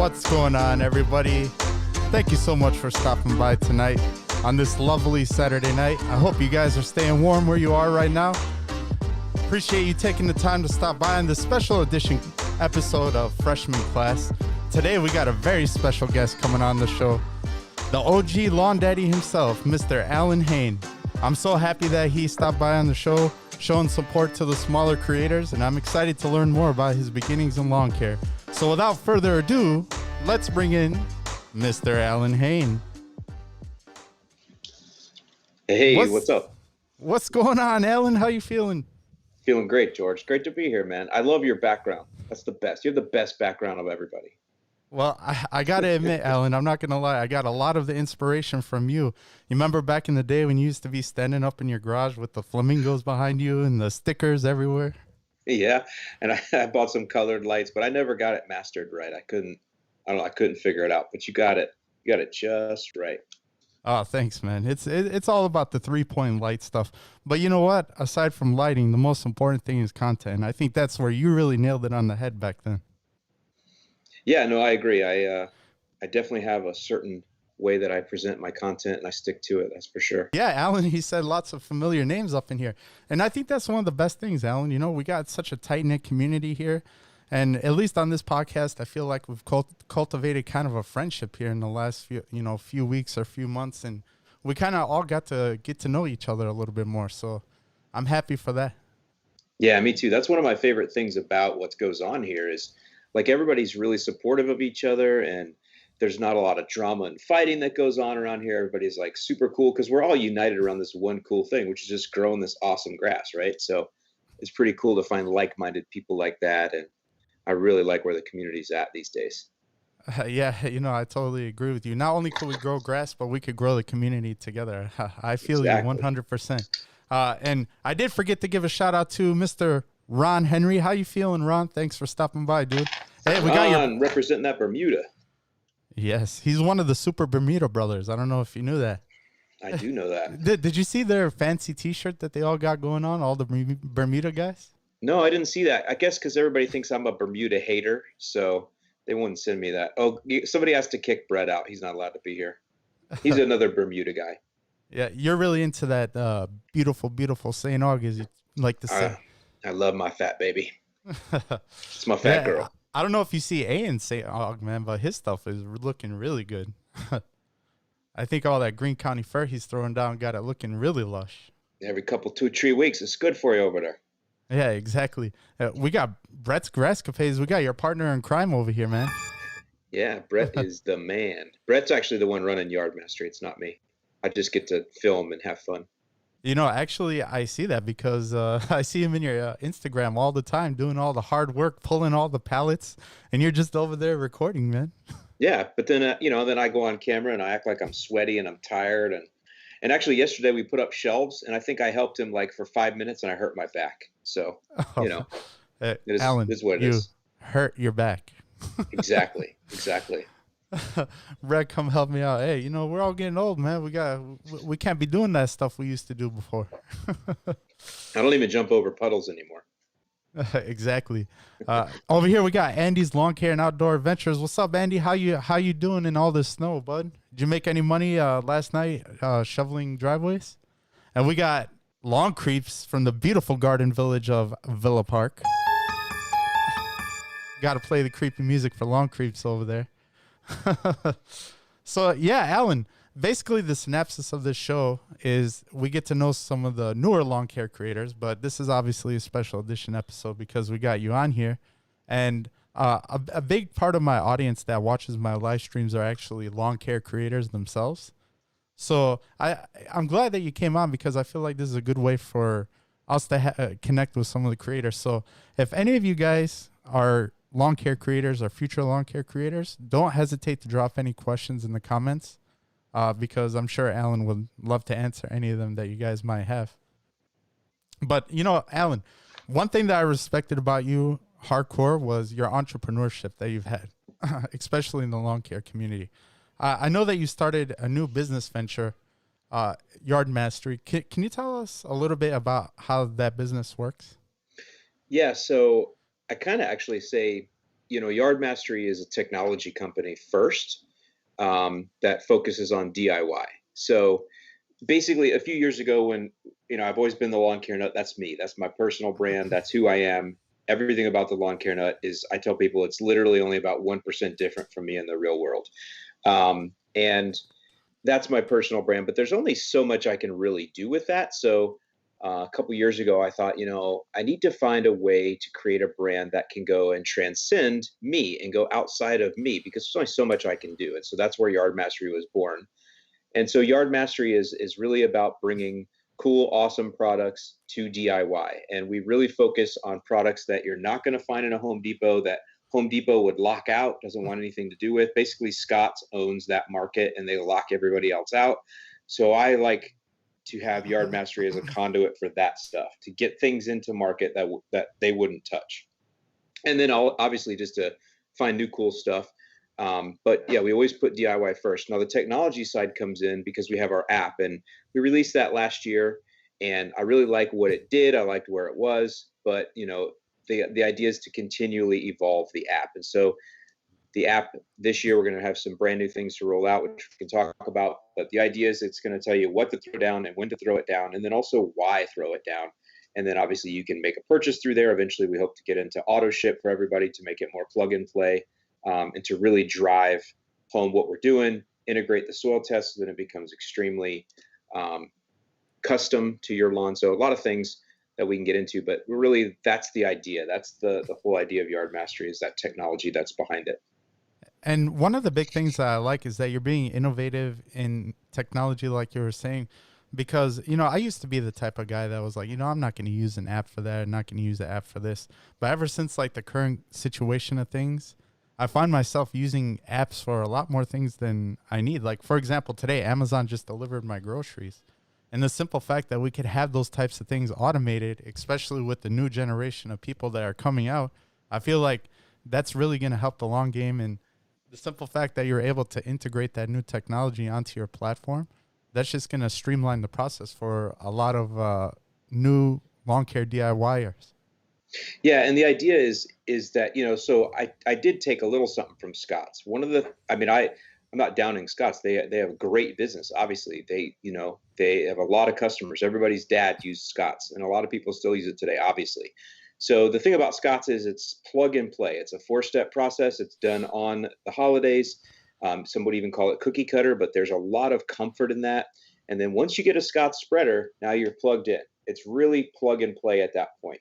What's going on, everybody? Thank you so much for stopping by tonight on this lovely Saturday night. I hope you guys are staying warm where you are right now. Appreciate you taking the time to stop by on this special edition episode of Freshman Class. Today we got a very special guest coming on the show, the OG Lawn Daddy himself, Mr. Allyn Hayne. I'm so happy that he stopped by on the show, showing support to the smaller creators, and I'm excited to learn more about his beginnings in lawn care. So without further ado, let's bring in Mr. Allyn Hayne. Hey, what's up? What's going on, Allyn? How you feeling? Feeling great, George. Great to be here, man. I love your background. That's the best. You have the best background of everybody. Well, I got to admit, Allyn, I'm not going to lie. I got a lot of the inspiration from you. You remember back in the day when you used to be standing up in your garage with the flamingos behind you and the stickers everywhere? Yeah, and I bought some colored lights, but I never got it mastered right. I couldn't figure it out, but you got it. You got it just right. Oh, thanks, man. It's all about the 3-point light stuff. But you know what? Aside from lighting, the most important thing is content. I think that's where you really nailed it on the head back then. Yeah, no, I agree. I definitely have a certain way that I present my content, and I stick to it. That's for sure. Yeah, Allyn, he said lots of familiar names up in here. And I think that's one of the best things, Allyn. You know, we got such a tight-knit community here. And at least on this podcast, I feel like we've cultivated kind of a friendship here in the last few weeks or few months. And we kind of all got to get to know each other a little bit more. So I'm happy for that. Yeah, me too. That's one of my favorite things about what goes on here is like everybody's really supportive of each other, and there's not a lot of drama and fighting that goes on around here. Everybody's like super cool because we're all united around this one cool thing, which is just growing this awesome grass, right? So it's pretty cool to find like-minded people like that, and I really like where the community's at these days. Yeah, I totally agree with you. Not only could we grow grass, but we could grow the community together. I feel Exactly. you 100%. And I did forget to give a shout out to Mr. Ron Henry. How you feeling, Ron? Thanks for stopping by, dude. Hey, we got Ron, representing that Bermuda. Yes, he's one of the Super Bermuda brothers. I don't know if you knew that. I do know that. Did you see their fancy T-shirt that they all got going on, all the Bermuda guys? No, I didn't see that. I guess because everybody thinks I'm a Bermuda hater, so they wouldn't send me that. Oh, somebody has to kick Brett out. He's not allowed to be here. He's another Bermuda guy. Yeah, you're really into that beautiful, beautiful St. August, you like to say. I love my fat baby. It's my fat girl. I don't know if you see A in St. Aug, man, but his stuff is looking really good. I think all that Green County fur he's throwing down got it looking really lush. Every couple 2-3 weeks, it's good for you over there. Yeah, exactly. We got Brett's Grasscapades. We got your partner in crime over here, man. Yeah, Brett is the man. Brett's actually the one running Yard Mastery. It's not me. I just get to film and have fun. Actually, I see that because I see him in your Instagram all the time doing all the hard work, pulling all the pallets, and you're just over there recording, man. Yeah, but then, then I go on camera and I act like I'm sweaty and I'm tired. And actually yesterday we put up shelves and I think I helped him like for 5 minutes and I hurt my back. So, it is, Allyn, is what it you is. Hurt your back. Exactly. Brett, come help me out. Hey, we're all getting old, man. We can't be doing that stuff we used to do before. I don't even jump over puddles anymore. Exactly. Over here we got Andy's Lawn Care and Outdoor Adventures. What's up, Andy? How you doing in all this snow, bud? Did you make any money last night shoveling driveways? And we got Lawn Creeps from the beautiful garden village of Villa Park. Got to play the creepy music for Lawn Creeps over there. So yeah, Allyn, basically the synopsis of this show is we get to know some of the newer lawn care creators, but this is obviously a special edition episode because we got you on here. And a big part of my audience that watches my live streams are actually lawn care creators themselves. So I'm glad that you came on because I feel like this is a good way for us to connect with some of the creators. So if any of you guys are lawn care creators or future lawn care creators, don't hesitate to drop any questions in the comments because I'm sure Allyn would love to answer any of them that you guys might have. But, Allyn, one thing that I respected about you hardcore was your entrepreneurship that you've had, especially in the lawn care community. I know that you started a new business venture, Yard Mastery. Can you tell us a little bit about how that business works? Yeah, so I kind of actually say Yard Mastery is a technology company first, that focuses on DIY. So basically, a few years ago, when I've always been the lawn care nut. That's me. That's my personal brand. That's who I am. Everything about the lawn care nut is, I tell people, it's literally only about 1% different from me in the real world. And that's my personal brand, but there's only so much I can really do with that. So a couple years ago, I thought, I need to find a way to create a brand that can go and transcend me and go outside of me, because there's only so much I can do. And so that's where Yard Mastery was born. And so Yard Mastery is really about bringing cool, awesome products to DIY. And we really focus on products that you're not going to find in a Home Depot, that Home Depot would lock out, doesn't want anything to do with. Basically, Scotts owns that market and they lock everybody else out. So I like to have Yard Mastery as a conduit for that stuff, to get things into market that they wouldn't touch. And then obviously just to find new cool stuff. But yeah, we always put DIY first. Now the technology side comes in because we have our app, and we released that last year, and I really like what it did. I liked where it was, but the idea is to continually evolve the app. And so the app this year, we're going to have some brand new things to roll out, which we can talk about. But the idea is it's going to tell you what to throw down and when to throw it down, and then also why throw it down. And then obviously you can make a purchase through there. Eventually, we hope to get into auto ship for everybody to make it more plug and play, and to really drive home what we're doing, integrate the soil test so that it becomes extremely custom to your lawn. So a lot of things that we can get into, but really that's the idea. That's the whole idea of Yard Mastery, is that technology that's behind it. And one of the big things that I like is that you're being innovative in technology, like you were saying, because, I used to be the type of guy that was like, I'm not going to use an app for that. I'm not going to use an app for this. But ever since like the current situation of things, I find myself using apps for a lot more things than I need. Like, for example, today, Amazon just delivered my groceries. And the simple fact that we could have those types of things automated, especially with the new generation of people that are coming out, I feel like that's really going to help the long game. And the simple fact that you're able to integrate that new technology onto your platform, that's just going to streamline the process for a lot of new lawn care DIYers. Yeah, and the idea is that, so I did take a little something from Scotts. One of the I mean, I'm not downing Scotts. They have a great business. Obviously, they have a lot of customers. Everybody's dad used Scotts, and a lot of people still use it today, obviously. So the thing about Scotts is it's plug and play. It's a 4-step process. It's done on the holidays. Some would even call it cookie cutter, but there's a lot of comfort in that. And then once you get a Scotts spreader, now you're plugged in. It's really plug and play at that point.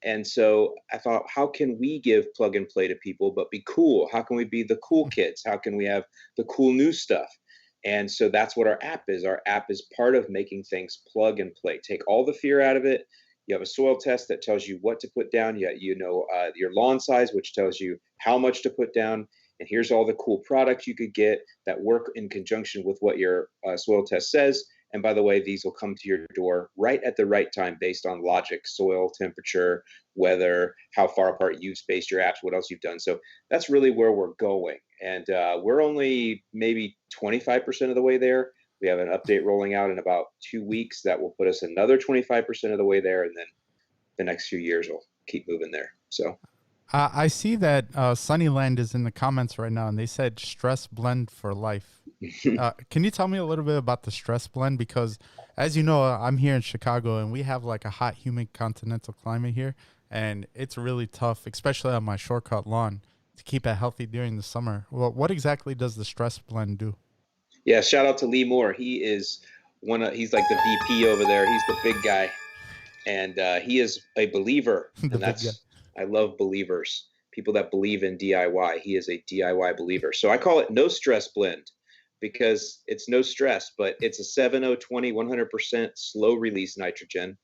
And so I thought, how can we give plug and play to people, but be cool? How can we be the cool kids? How can we have the cool new stuff? And so that's what our app is. Our app is part of making things plug and play. Take all the fear out of it. You have a soil test that tells you what to put down. Your lawn size, which tells you how much to put down. And here's all the cool products you could get that work in conjunction with what your soil test says. And by the way, these will come to your door right at the right time based on logic, soil, temperature, weather, how far apart you've spaced your apps, what else you've done. So that's really where we're going. And we're only maybe 25% of the way there. We have an update rolling out in about 2 weeks that will put us another 25% of the way there. And then the next few years will keep moving there. So I see that Sunnyland is in the comments right now, and they said stress blend for life. Can you tell me a little bit about the stress blend? Because as you know, I'm here in Chicago, and we have like a hot, humid continental climate here, and it's really tough, especially on my shortcut lawn, to keep it healthy during the summer. Well, what exactly does the stress blend do? yeah, shout out to Lee Moore. He's like the VP over there. He's the big guy, and he is a believer, The and big guy. I love believers, people that believe in DIY. He is a DIY believer. So I call it no stress blend, because it's no stress, but it's a 70/20, 100% slow release nitrogen,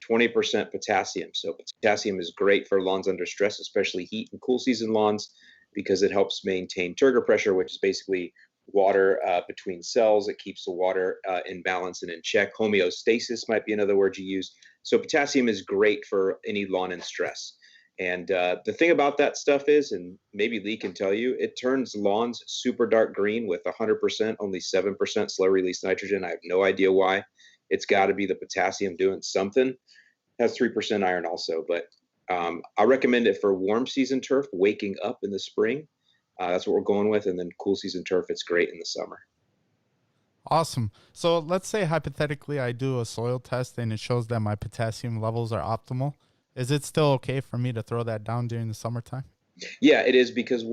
20% potassium. So potassium is great for lawns under stress, especially heat and cool season lawns, because it helps maintain turgor pressure, which is basically water between cells. It keeps the water in balance and in check. Homeostasis might be another word you use. So potassium is great for any lawn in stress. And the thing about that stuff is, and maybe Lee can tell you, it turns lawns super dark green with 100%, only 7% slow release nitrogen. I have no idea why. It's got to be the potassium doing something. It has 3% iron also, but I recommend it for warm season turf, waking up in the spring. That's what we're going with. And then cool season turf, it's great in the summer. Awesome. So let's say hypothetically I do a soil test and it shows that my potassium levels are optimal. Is it still okay for me to throw that down during the summertime? Yeah, it is, because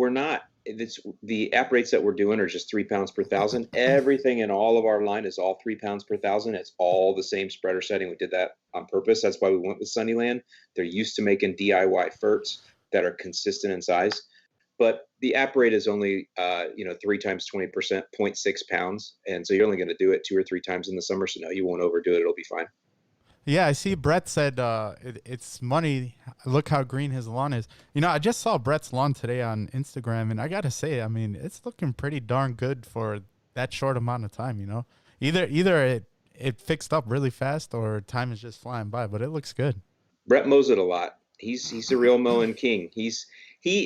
it's the app rates that we're doing are just 3 pounds per thousand. Everything in all of our line is all 3 pounds per thousand. It's all the same spreader setting. We did that on purpose. That's why we went with Sunnyland. They're used to making DIY ferts that are consistent in size. But the app rate is only, 3 times 20%, 0.6 pounds. And so you're only going to do it 2 or 3 times in the summer. So no, you won't overdo it. It'll be fine. Yeah, I see Brett said it's money. Look how green his lawn is. I just saw Brett's lawn today on Instagram, and I got to say, I mean, it's looking pretty darn good for that short amount of time. Either it fixed up really fast or time is just flying by, but it looks good. Brett mows it a lot. He's a real mowing king. He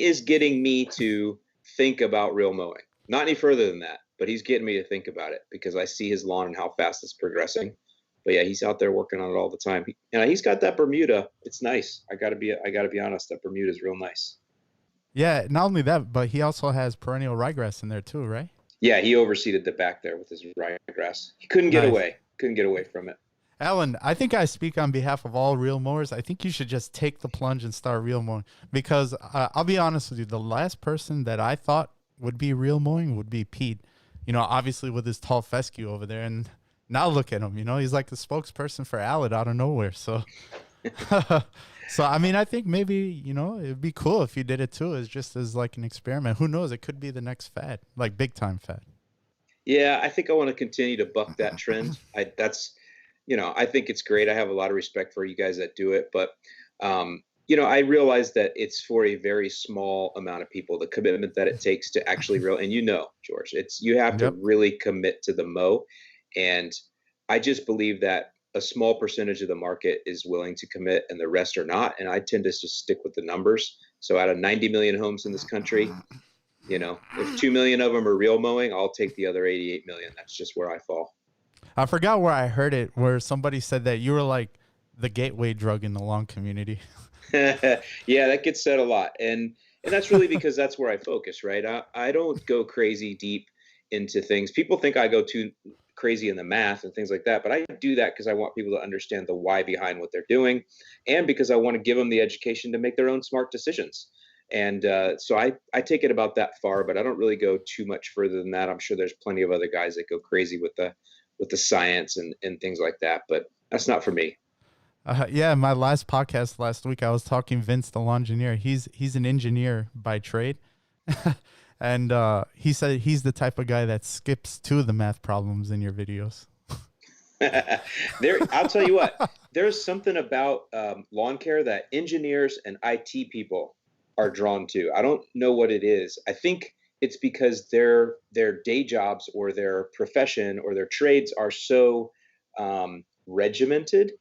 is getting me to think about real mowing. Not any further than that, but he's getting me to think about it because I see his lawn and how fast it's progressing. But yeah, he's out there working on it all the time. He's got that Bermuda. It's nice. I gotta be honest. That Bermuda is real nice. Yeah, not only that, but he also has perennial ryegrass in there too, right? Yeah, he overseeded the back there with his ryegrass. He couldn't get away. Couldn't get away from it. Allyn, I think I speak on behalf of all reel mowers. I think you should just take the plunge and start reel mowing because I'll be honest with you. The last person that I thought would be reel mowing would be Pete. Obviously with his tall fescue over there, and now look at him. He's like the spokesperson for Allyn out of nowhere. So, so I mean, I think maybe it'd be cool if you did it too, as just as like an experiment. Who knows? It could be the next fad, like big time fad. Yeah, I think I want to continue to buck that trend. I think it's great. I have a lot of respect for you guys that do it, but I realize that it's for a very small amount of people. The commitment that it takes to actually and George, you have to really commit to the mow. And I just believe that a small percentage of the market is willing to commit and the rest are not. And I tend to just stick with the numbers. So out of 90 million homes in this country, if 2 million of them are real mowing, I'll take the other 88 million. That's just where I fall. I forgot where I heard it, where somebody said that you were like the gateway drug in the lawn community. Yeah, that gets said a lot. And that's really because that's where I focus, right? I don't go crazy deep into things. People think I go too crazy in the math and things like that, but I do that because I want people to understand the why behind what they're doing, and because I want to give them the education to make their own smart decisions. And so I take it about that far, but I don't really go too much further than that. I'm sure there's plenty of other guys that go crazy with the science and things like that, but that's not for me. Yeah, my last podcast last week, I was talking Vince, the lawn engineer. He's an engineer by trade. And he said he's the type of guy that skips to the math problems in your videos. I'll tell you what, there's something about lawn care that engineers and IT people are drawn to. I don't know what it is. I think it's because their day jobs or their profession or their trades are so regimented,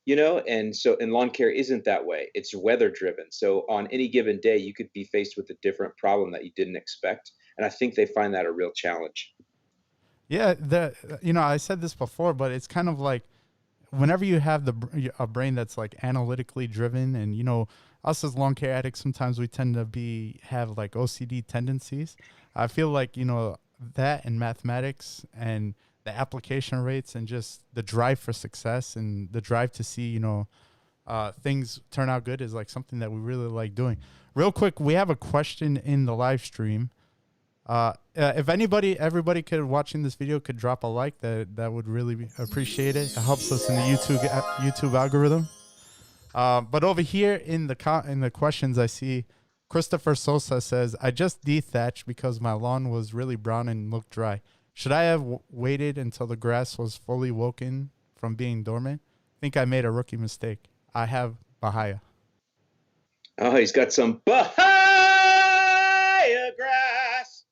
and lawn care isn't that way. It's weather driven. So on any given day, you could be faced with a different problem that you didn't expect. And I think they find that a real challenge. Yeah, I said this before, but it's kind of like whenever you have a brain that's like analytically driven, and us as lawn care addicts, sometimes we tend to have like OCD tendencies. I feel like that and mathematics and the application rates and just the drive for success and the drive to see things turn out good is like something that we really like doing. Real quick, we have a question in the live stream. If everybody could watching this video could drop a like, that would really appreciate it. It helps us in the YouTube algorithm. But over here in the questions, I see Christopher Sosa says, I just dethatched because my lawn was really brown and looked dry. Should I have waited until the grass was fully woken from being dormant? I think I made a rookie mistake. I have Bahia. Oh, he's got some Bahia grass.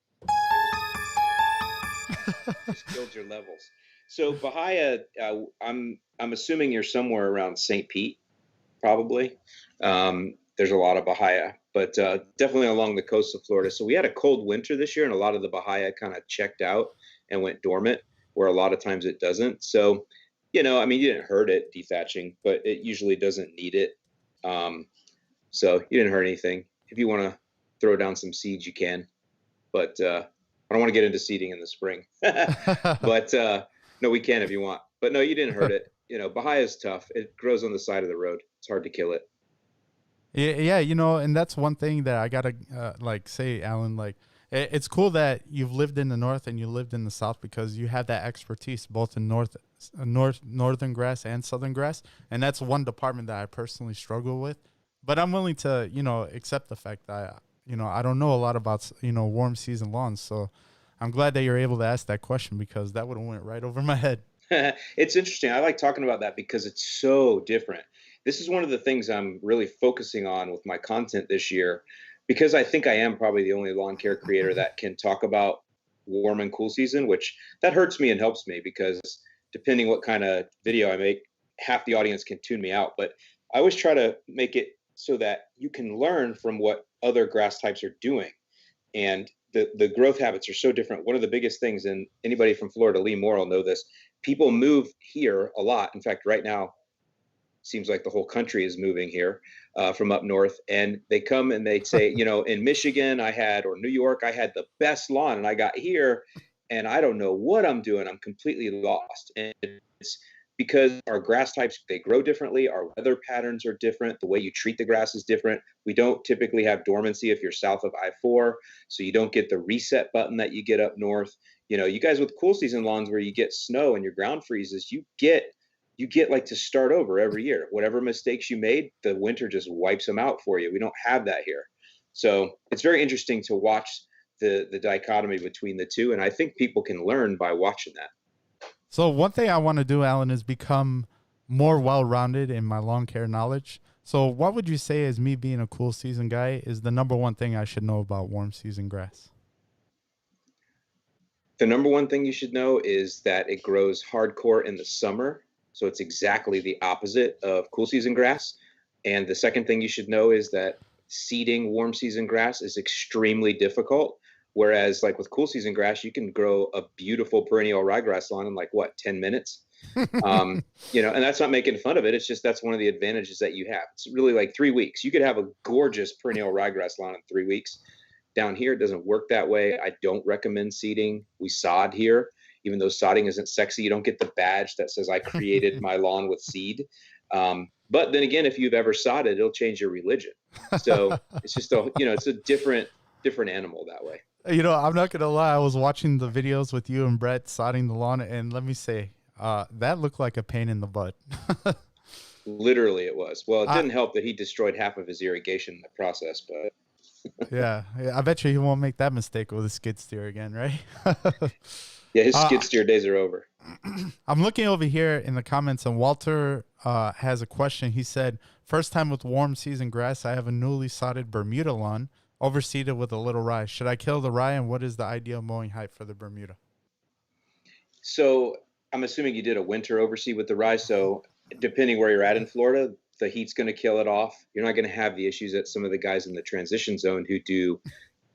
Just killed your levels. So Bahia, I'm assuming you're somewhere around St. Pete, probably. There's a lot of Bahia, but definitely along the coast of Florida. So we had a cold winter this year, and a lot of the Bahia kind of checked out and went dormant, where a lot of times it doesn't. So, you didn't hurt it dethatching, but it usually doesn't need it. So you didn't hurt anything. If you want to throw down some seeds, you can. But I don't want to get into seeding in the spring. But no, we can if you want. But no, you didn't hurt it. You know, Bahia is tough. It grows on the side of the road. It's hard to kill it. Yeah, yeah, and that's one thing that I gotta like say, Alan. Like, it's cool that you've lived in the north and you lived in the south because you have that expertise both in northern grass and southern grass, and that's one department that I personally struggle with. But I'm willing to, accept the fact that I don't know a lot about warm season lawns. So I'm glad that you're able to ask that question because that would have went right over my head. It's interesting. I like talking about that because it's so different. This is one of the things I'm really focusing on with my content this year because I think I am probably the only lawn care creator that can talk about warm and cool season, which that hurts me and helps me because depending what kind of video I make, half the audience can tune me out. But I always try to make it so that you can learn from what other grass types are doing. And the growth habits are so different. One of the biggest things, and anybody from Florida, Lee Moore will know this, people move here a lot. In fact, right now, seems like the whole country is moving here from up north. And they come and they say, in Michigan, or New York, I had the best lawn. And I got here and I don't know what I'm doing. I'm completely lost. And it's because our grass types, they grow differently. Our weather patterns are different. The way you treat the grass is different. We don't typically have dormancy if you're south of I-4. So you don't get the reset button that you get up north. You guys with cool season lawns where you get snow and your ground freezes, you get like to start over every year. Whatever mistakes you made, the winter just wipes them out for you. We don't have that here. So it's very interesting to watch the dichotomy between the two. And I think people can learn by watching that. So one thing I want to do, Alan, is become more well-rounded in my lawn care knowledge. So what would you say, as me being a cool season guy, is the number one thing I should know about warm season grass? The number one thing you should know is that it grows hardcore in the summer. So it's exactly the opposite of cool season grass. And the second thing you should know is that seeding warm season grass is extremely difficult. Whereas, like with cool season grass, you can grow a beautiful perennial ryegrass lawn in like what, 10 minutes? And that's not making fun of it. It's just that's one of the advantages that you have. It's really like 3 weeks. You could have a gorgeous perennial ryegrass lawn in 3 weeks. Down here, it doesn't work that way. I don't recommend seeding. We sod here. Even though sodding isn't sexy, you don't get the badge that says I created my lawn with seed. But then again, if you've ever sodded, it'll change your religion. So it's just it's a different animal that way. I'm not gonna lie. I was watching the videos with you and Brett sodding the lawn, and let me say, that looked like a pain in the butt. Literally, it was. Well, it didn't help that he destroyed half of his irrigation in the process, but. Yeah, I bet you he won't make that mistake with a skid steer again, right? Yeah, his skid steer days are over. I'm looking over here in the comments, and Walter has a question. He said, first time with warm season grass, I have a newly sodded Bermuda lawn, overseeded with a little rye. Should I kill the rye, and what is the ideal mowing height for the Bermuda? So I'm assuming you did a winter overseed with the rye. So depending where you're at in Florida, the heat's going to kill it off. You're not going to have the issues that some of the guys in the transition zone who do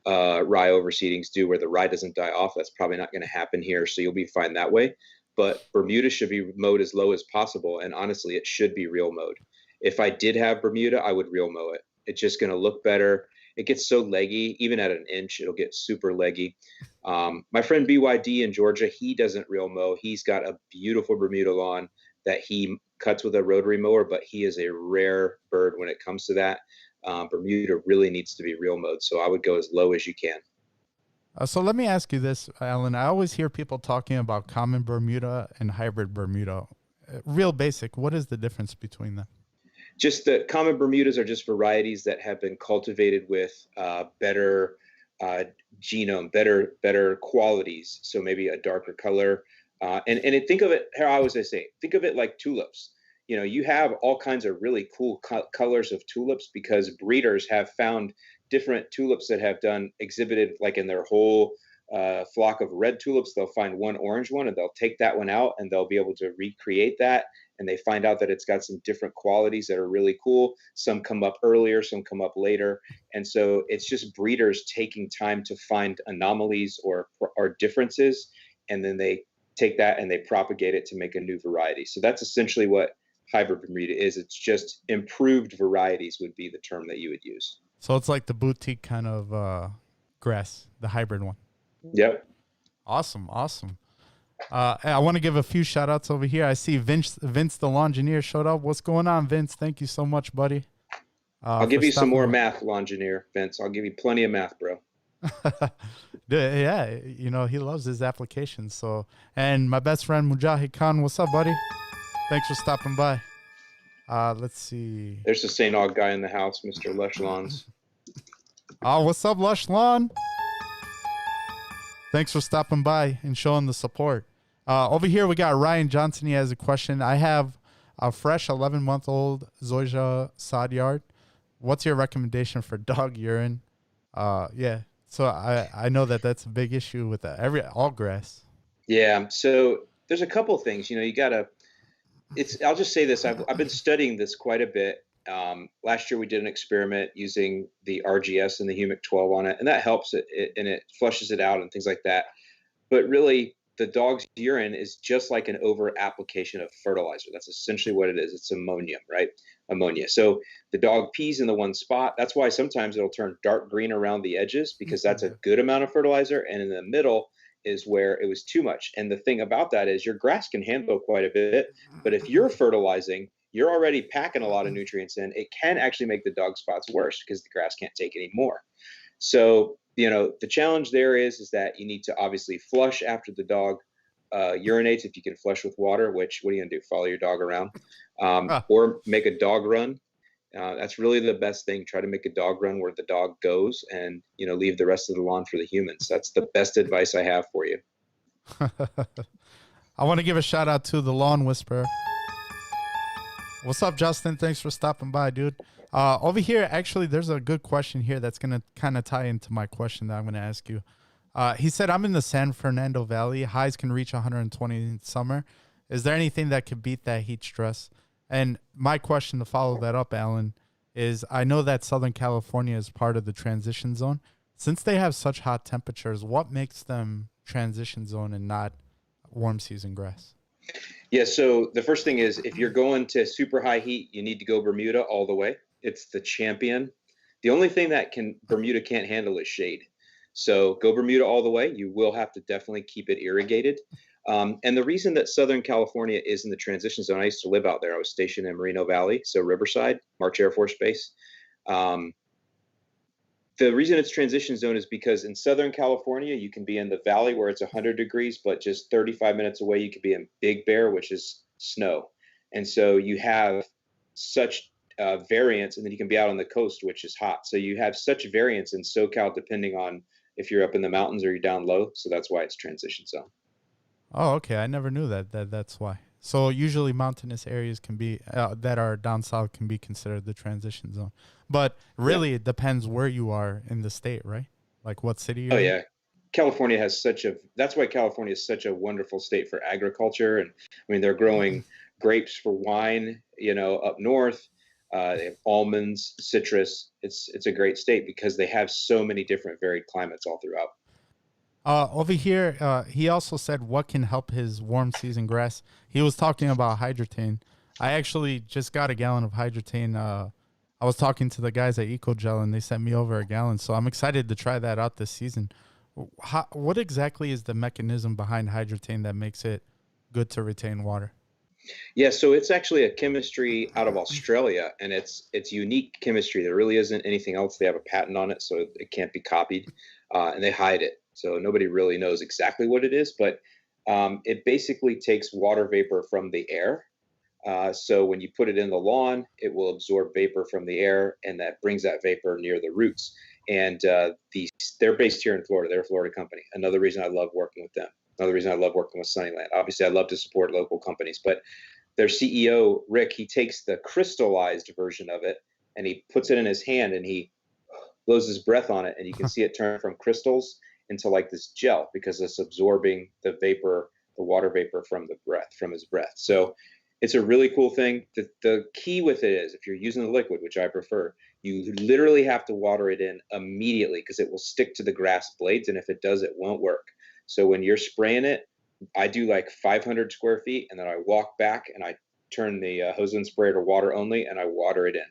rye overseedings do, where the rye doesn't die off. That's probably not going to happen here. So you'll be fine that way. But Bermuda should be mowed as low as possible. And honestly, it should be real mowed. If I did have Bermuda, I would real mow it. It's just going to look better. It gets so leggy, even at an inch, it'll get super leggy. My friend BYD in Georgia, he doesn't real mow. He's got a beautiful Bermuda lawn that he cuts with a rotary mower, but he is a rare bird when it comes to that. Bermuda really needs to be real mowed. So I would go as low as you can. So let me ask you this, Alan. I always hear people talking about common Bermuda and hybrid Bermuda. Real basic, what is the difference between them? Just the common Bermudas are just varieties that have been cultivated with better genome, better qualities. So maybe a darker color. And think of it, how I always say, think of it like tulips. You have all kinds of really cool colors of tulips because breeders have found different tulips that have exhibited like in their whole flock of red tulips. They'll find one orange one and they'll take that one out and they'll be able to recreate that. And they find out that it's got some different qualities that are really cool. Some come up earlier, some come up later. And so it's just breeders taking time to find anomalies or differences. And then they take that and they propagate it to make a new variety. So that's essentially what hybrid Bermuda is. It's just improved varieties would be the term that you would use. So it's like the boutique kind of grass, the hybrid one. Yep. Awesome, awesome. I want to give a few shout outs over here. I see Vince the Longineer showed up. What's going on, Vince? Thank you so much, buddy. I'll give you some more math, Longineer, Vince. I'll give you plenty of math, bro. Yeah, you know, he loves his applications. So, and my best friend Mujahid Khan, what's up, buddy? Thanks for stopping by. Let's see. There's the St. Aug guy in the house, Mr. Lush Lawns. Oh, what's up, Lush Lawn? Thanks for stopping by and showing the support. Over here, we got Ryan Johnson. He has a question. I have a fresh 11-month-old Zoysia sod yard. What's your recommendation for dog urine? Yeah. So I know that that's a big issue with all grass. Yeah. So there's a couple things, you gotta, I'll just say this. I've been studying this quite a bit. Last year we did an experiment using the RGS and the Humic 12 on it, and that helps it and it flushes it out and things like that. But really, the dog's urine is just like an over application of fertilizer. That's essentially what it is. It's ammonium, right? Ammonia. So the dog pees in the one spot. That's why sometimes it'll turn dark green around the edges, because that's a good amount of fertilizer. And in the middle is where it was too much. And the thing about that is your grass can handle quite a bit, but if you're fertilizing, you're already packing a lot of nutrients in. It can actually make the dog spots worse because the grass can't take any more. So, the challenge there is that you need to obviously flush after the dog urinates. If you can flush with water, which, what are you going to do? Follow your dog around or make a dog run. That's really the best thing. Try to make a dog run where the dog goes and, leave the rest of the lawn for the humans. That's the best advice I have for you. I want to give a shout out to the Lawn Whisperer. What's up, Justin? Thanks for stopping by, dude. Over here, actually, there's a good question here that's going to kind of tie into my question that I'm going to ask you. He said, I'm in the San Fernando Valley. Highs can reach 120 in summer. Is there anything that could beat that heat stress? And my question to follow that up, Allyn, is I know that Southern California is part of the transition zone. Since they have such hot temperatures, what makes them transition zone and not warm season grass? Yeah, so the first thing is, if you're going to super high heat, you need to go Bermuda all the way. It's the champion. The only thing that Bermuda can't handle is shade. So go Bermuda all the way. You will have to definitely keep it irrigated. And the reason that Southern California is in the transition zone, I used to live out there. I was stationed in Moreno Valley, so Riverside, March Air Force Base. The reason it's transition zone is because in Southern California, you can be in the valley where it's 100 degrees, but just 35 minutes away, you could be in Big Bear, which is snow. And so you have such variance, and then you can be out on the coast, which is hot. So you have such variance in SoCal, depending on if you're up in the mountains or you're down low. So that's why it's transition zone. Oh, okay. I never knew that. That's why. So usually mountainous areas can be that are down south can be considered the transition zone. But really, It depends where you are in the state, right? Like what city you're in? Yeah. California has that's why California is such a wonderful state for agriculture. And I mean, they're growing grapes for wine, up north. They have almonds, citrus. It's a great state because they have so many different varied climates all throughout. Over here, he also said what can help his warm season grass. He was talking about hydrotain. I actually just got a gallon of hydrotain. I was talking to the guys at EcoGel, and they sent me over a gallon. So I'm excited to try that out this season. What exactly is the mechanism behind hydrotain that makes it good to retain water? Yeah, so it's actually a chemistry out of Australia, and it's unique chemistry. There really isn't anything else. They have a patent on it, so it can't be copied, and they hide it. So nobody really knows exactly what it is, but it basically takes water vapor from the air. So when you put it in the lawn, it will absorb vapor from the air, and that brings that vapor near the roots. And they're based here in Florida. They're a Florida company. Another reason I love working with them. Another reason I love working with Sunnyland. Obviously, I love to support local companies, but their CEO, Rick, he takes the crystallized version of it and he puts it in his hand and he blows his breath on it, and you can see it turn from crystals into like this gel because it's absorbing the vapor, the water vapor from his breath. So it's a really cool thing. The key with it is if you're using the liquid, which I prefer, you literally have to water it in immediately because it will stick to the grass blades. And if it does, it won't work. So when you're spraying it, I do like 500 square feet and then I walk back and I turn the hose and sprayer to water only, and I water it in.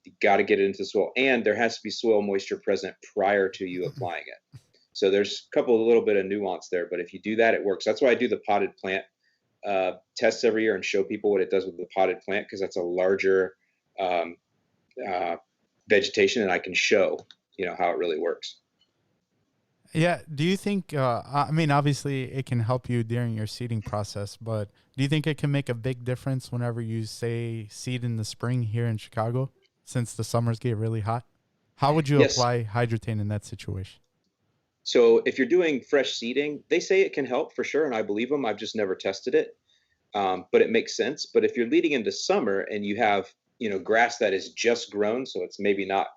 You got to get it into the soil, and there has to be soil moisture present prior to you applying it. So there's a couple of little bit of nuance there, but if you do that, it works. That's why I do the potted plant tests every year and show people what it does with the potted plant, because that's a larger um, vegetation, and I can show how it really works. Yeah. Do you think, I mean, obviously it can help you during your seeding process, but do you think it can make a big difference whenever you say seed in the spring here in Chicago, since the summers get really hot? How would you Yes. apply hydrotain in that situation? So if you're doing fresh seeding, they say it can help for sure, and I believe them. I've just never tested it, but it makes sense. But if you're leading into summer and you have grass that is just grown, so it's maybe not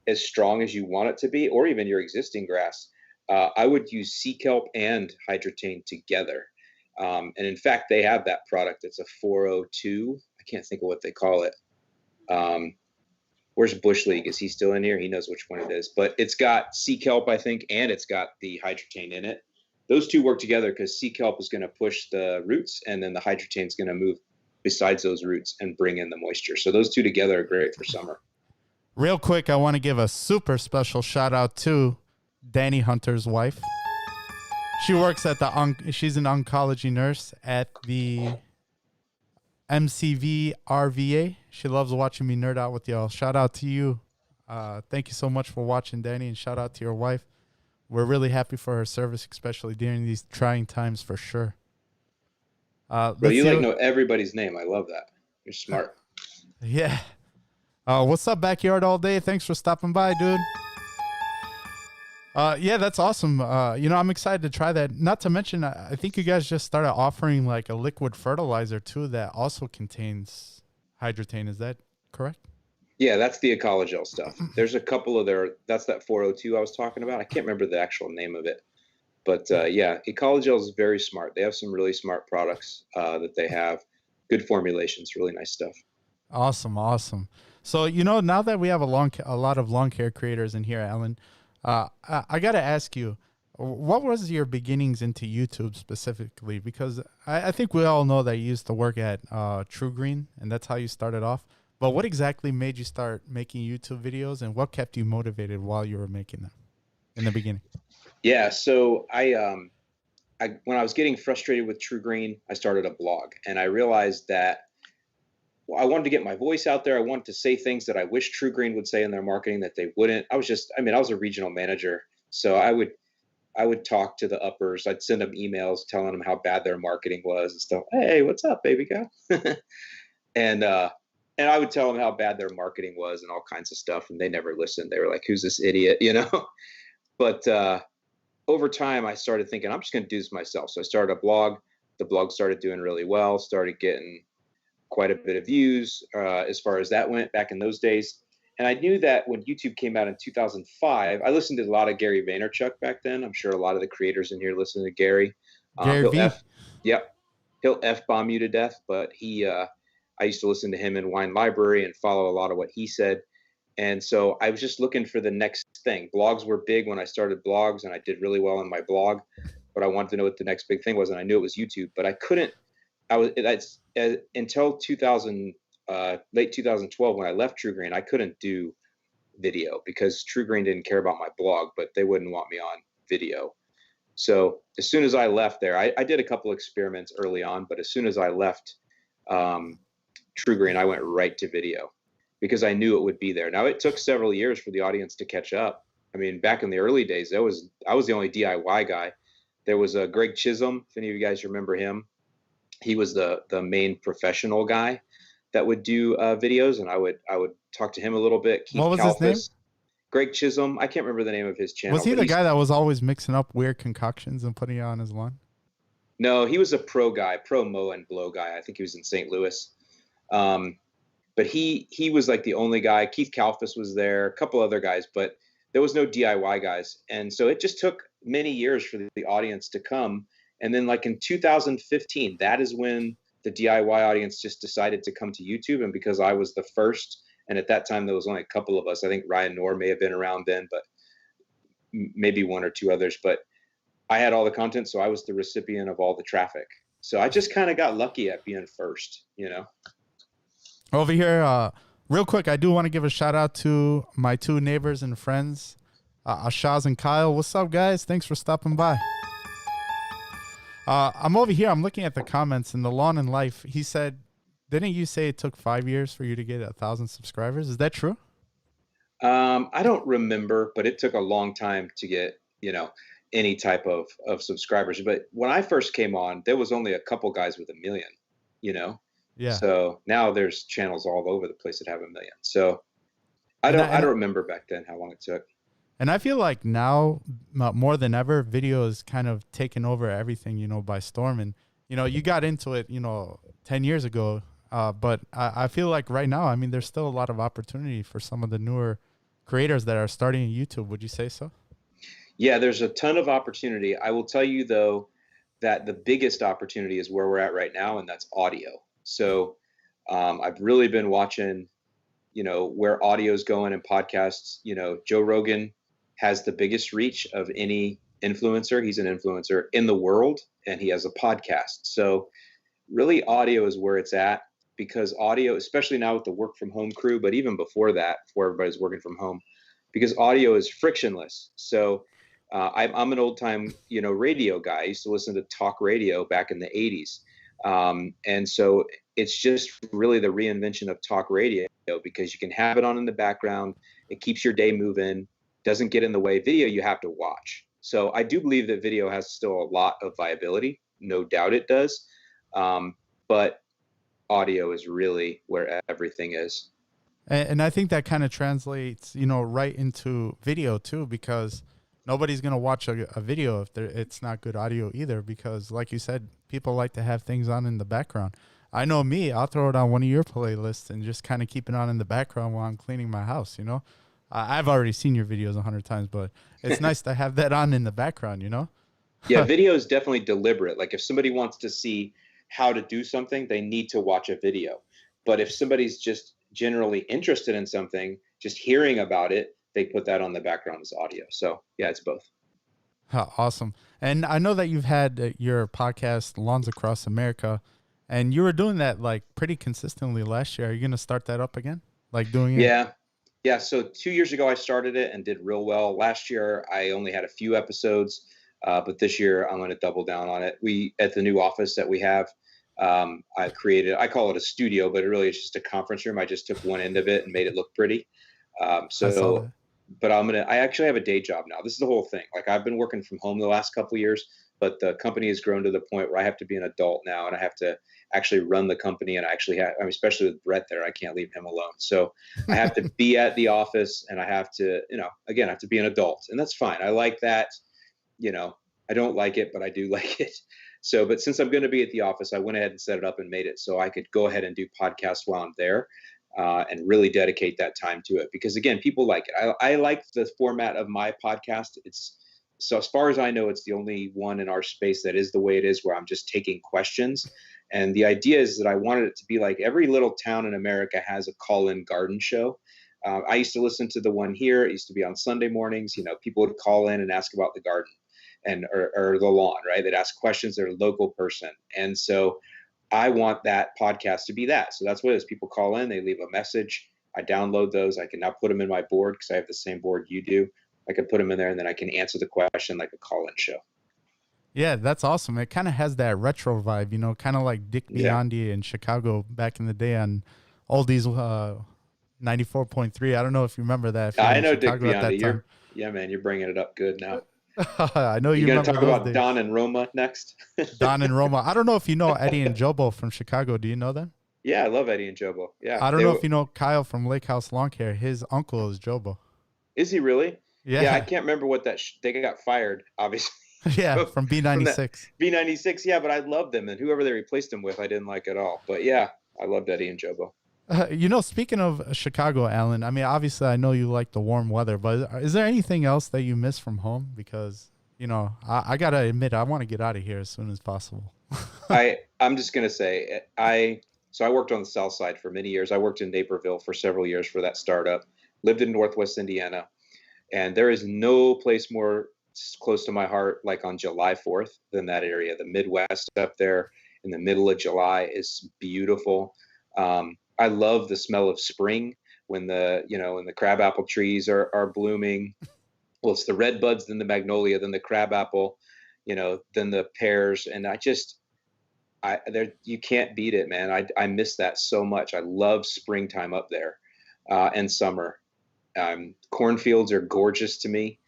as strong as you want it to be, or even your existing grass, I would use sea kelp and hydrotain together. And in fact, they have that product. It's a 402. I can't think of what they call it. Where's Bush League? Is he still in here? He knows which one it is. But it's got sea kelp, I think, and it's got the hydrotain in it. Those two work together because sea kelp is going to push the roots, and then the hydrotain is going to move besides those roots and bring in the moisture. So those two together are great for summer. Real quick, I want to give a super special shout out to Danny Hunter's wife. She works at she's an oncology nurse at the MCV RVA. She loves watching me nerd out with y'all. Shout out to you. Thank you so much for watching, Danny, and shout out to your wife. We're really happy for her service, especially during these trying times for sure. Bro, you know everybody's name. I love that. You're smart. Yeah. What's up, Backyard All Day? Thanks for stopping by, dude. Yeah, that's awesome. I'm excited to try that. Not to mention, I think you guys just started offering like a liquid fertilizer too that also contains hydrotain. Is that correct? Yeah, that's the Ecologel stuff. There's a couple of that's that 402 I was talking about. I can't remember the actual name of it. But yeah, Ecologel is very smart. They have some really smart products that they have. Good formulations, really nice stuff. Awesome. So, now that we have a lot of lawn care creators in here, Allyn, I got to ask you, what was your beginnings into YouTube specifically? Because I think we all know that you used to work at True Green, and that's how you started off. But what exactly made you start making YouTube videos, and what kept you motivated while you were making them in the beginning? Yeah, so I when I was getting frustrated with True Green, I started a blog, and I realized that I wanted to get my voice out there. I wanted to say things that I wish True Green would say in their marketing that they wouldn't. I was a regional manager, so I would talk to the uppers. I'd send them emails telling them how bad their marketing was and stuff. Hey, what's up, baby girl? And I would tell them how bad their marketing was and all kinds of stuff, and they never listened. They were like, "Who's this idiot?" But over time, I started thinking, I'm just going to do this myself. So I started a blog. The blog started doing really well. Started getting quite a bit of views as far as that went back in those days. And I knew that when YouTube came out in 2005, I listened to a lot of Gary Vaynerchuk back then. I'm sure a lot of the creators in here listen to Gary. Gary V. He'll F-bomb you to death, but I used to listen to him in Wine Library and follow a lot of what he said. And so I was just looking for the next thing. Blogs were big when I started blogs, and I did really well on my blog, but I wanted to know what the next big thing was, and I knew it was YouTube, but I couldn't. Until late 2012 when I left True Green, I couldn't do video because True Green didn't care about my blog, but they wouldn't want me on video. So as soon as I left there, I did a couple experiments early on, but as soon as I left True Green, I went right to video because I knew it would be there. Now, it took several years for the audience to catch up. I mean, back in the early days, I was the only DIY guy. There was a Greg Chisholm, if any of you guys remember him. He was the main professional guy that would do videos, and I would talk to him a little bit. Keith What was Kalfas, his name? Greg Chisholm. I can't remember the name of his channel. Was he the guy that was always mixing up weird concoctions and putting it on his lawn? No, he was a pro guy, pro mow and blow guy. I think he was in St. Louis. But he was like the only guy. Keith Kalfas was there, a couple other guys, but there was no DIY guys. And so it just took many years for the audience to come. And then like in 2015, that is when the DIY audience just decided to come to YouTube. And because I was the first, and at that time, there was only a couple of us. I think Ryan Knorr may have been around then, but maybe one or two others. But I had all the content, so I was the recipient of all the traffic. So I just kind of got lucky at being first, you know. Over here, real quick, I do want to give a shout out to my two neighbors and friends, Ashaz and Kyle. What's up, guys? Thanks for stopping by. I'm over here. I'm looking at the comments in the Lawn and Life. He said, didn't you say it took 5 years for you to get 1,000 subscribers? Is that true? I don't remember, but it took a long time to get, you know, any type of subscribers. But when I first came on, there was only a couple guys with 1 million, you know. Yeah. So now there's channels all over the place that have 1 million. So And I don't remember back then how long it took. And I feel like now more than ever, video is kind of taken over everything, by storm. And, you got into it, 10 years ago. But I feel like right now, I mean, there's still a lot of opportunity for some of the newer creators that are starting YouTube. Would you say so? Yeah, there's a ton of opportunity. I will tell you, though, that the biggest opportunity is where we're at right now, and that's audio. So I've really been watching, where audio is going in podcasts. Joe Rogan has the biggest reach of any influencer. He's an influencer in the world, and he has a podcast. So really audio is where it's at, because audio, especially now with the work from home crew, but even before that, before everybody's working from home, because audio is frictionless. So I'm an old time, radio guy. I used to listen to talk radio back in the 80s. And so it's just really the reinvention of talk radio, because you can have it on in the background. It keeps your day moving, doesn't get in the way. Video, you have to watch. So I do believe that video has still a lot of viability. No doubt it does. But audio is really where everything is. And I think that kind of translates, right into video too, because nobody's going to watch a video if it's not good audio either, because like you said, people like to have things on in the background. I know me, I'll throw it on one of your playlists and just kind of keep it on in the background while I'm cleaning my house, I've already seen your videos 100 times, but it's nice to have that on in the background, Yeah, video is definitely deliberate. Like if somebody wants to see how to do something, they need to watch a video. But if somebody's just generally interested in something, just hearing about it, they put that on the background as audio. So yeah, it's both. Awesome. And I know that you've had your podcast, Lawns Across America, and you were doing that like pretty consistently last year. Are you going to start that up again? Like doing it? Yeah. Yeah. So 2 years ago, I started it and did real well. Last year, I only had a few episodes, but this year I'm going to double down on it. At the new office that we have, I call it a studio, but it really is just a conference room. I just took one end of it and made it look pretty. But I actually have a day job now. This is the whole thing. Like I've been working from home the last couple of years, but the company has grown to the point where I have to be an adult now, and I have to actually run the company. And especially with Brett there, I can't leave him alone. So I have to be at the office, and I have to, again, I have to be an adult, and that's fine. I like that. I don't like it, but I do like it. So, but since I'm going to be at the office, I went ahead and set it up and made it so I could go ahead and do podcasts while I'm there. And really dedicate that time to it, because again, people like it. I like the format of my podcast. So as far as I know, it's the only one in our space that is the way it is, where I'm just taking questions. And the idea is that I wanted it to be like every little town in America has a call-in garden show. I used to listen to the one here. It used to be on Sunday mornings. People would call in and ask about the garden or the lawn, right? They'd ask questions. They're a local person. And so I want that podcast to be that. So that's what it is. People call in, they leave a message. I download those. I can now put them in my board, because I have the same board you do. I can put them in there, and then I can answer the question like a call-in show. Yeah, that's awesome. It kind of has that retro vibe, kind of like Dick Biondi in Chicago back in the day on Oldies 94.3. I don't know if you remember that. I know Dick Biondi. Yeah, man, you're bringing it up good now. I know you going to talk about days. Don and Roma next. Don and Roma. I don't know if you know Eddie and Jobo from Chicago. Do you know them? Yeah, I love Eddie and Jobo. Yeah. I don't know if you know Kyle from Lake House Lawn Care. His uncle is Jobo. Is he really? Yeah. Yeah, I can't remember what they got fired, obviously. Yeah, from B96. B96, yeah, but I loved them, and whoever they replaced him with, I didn't like at all. But yeah, I loved Eddie and Jobo. Speaking of Chicago, Allyn, I mean, obviously I know you like the warm weather, but is there anything else that you miss from home? Because I got to admit, I want to get out of here as soon as possible. I'm just going to say, so I worked on the South Side for many years. I worked in Naperville for several years for that startup, lived in Northwest Indiana, and there is no place more close to my heart, like on July 4th, than that area, the Midwest up there. in the middle of July is beautiful. I love the smell of spring when when the crabapple trees are blooming. Well, it's the red buds, then the magnolia, then the crabapple, then the pears, and you can't beat it, man. I miss that so much. I love springtime up there, and summer. Cornfields are gorgeous to me.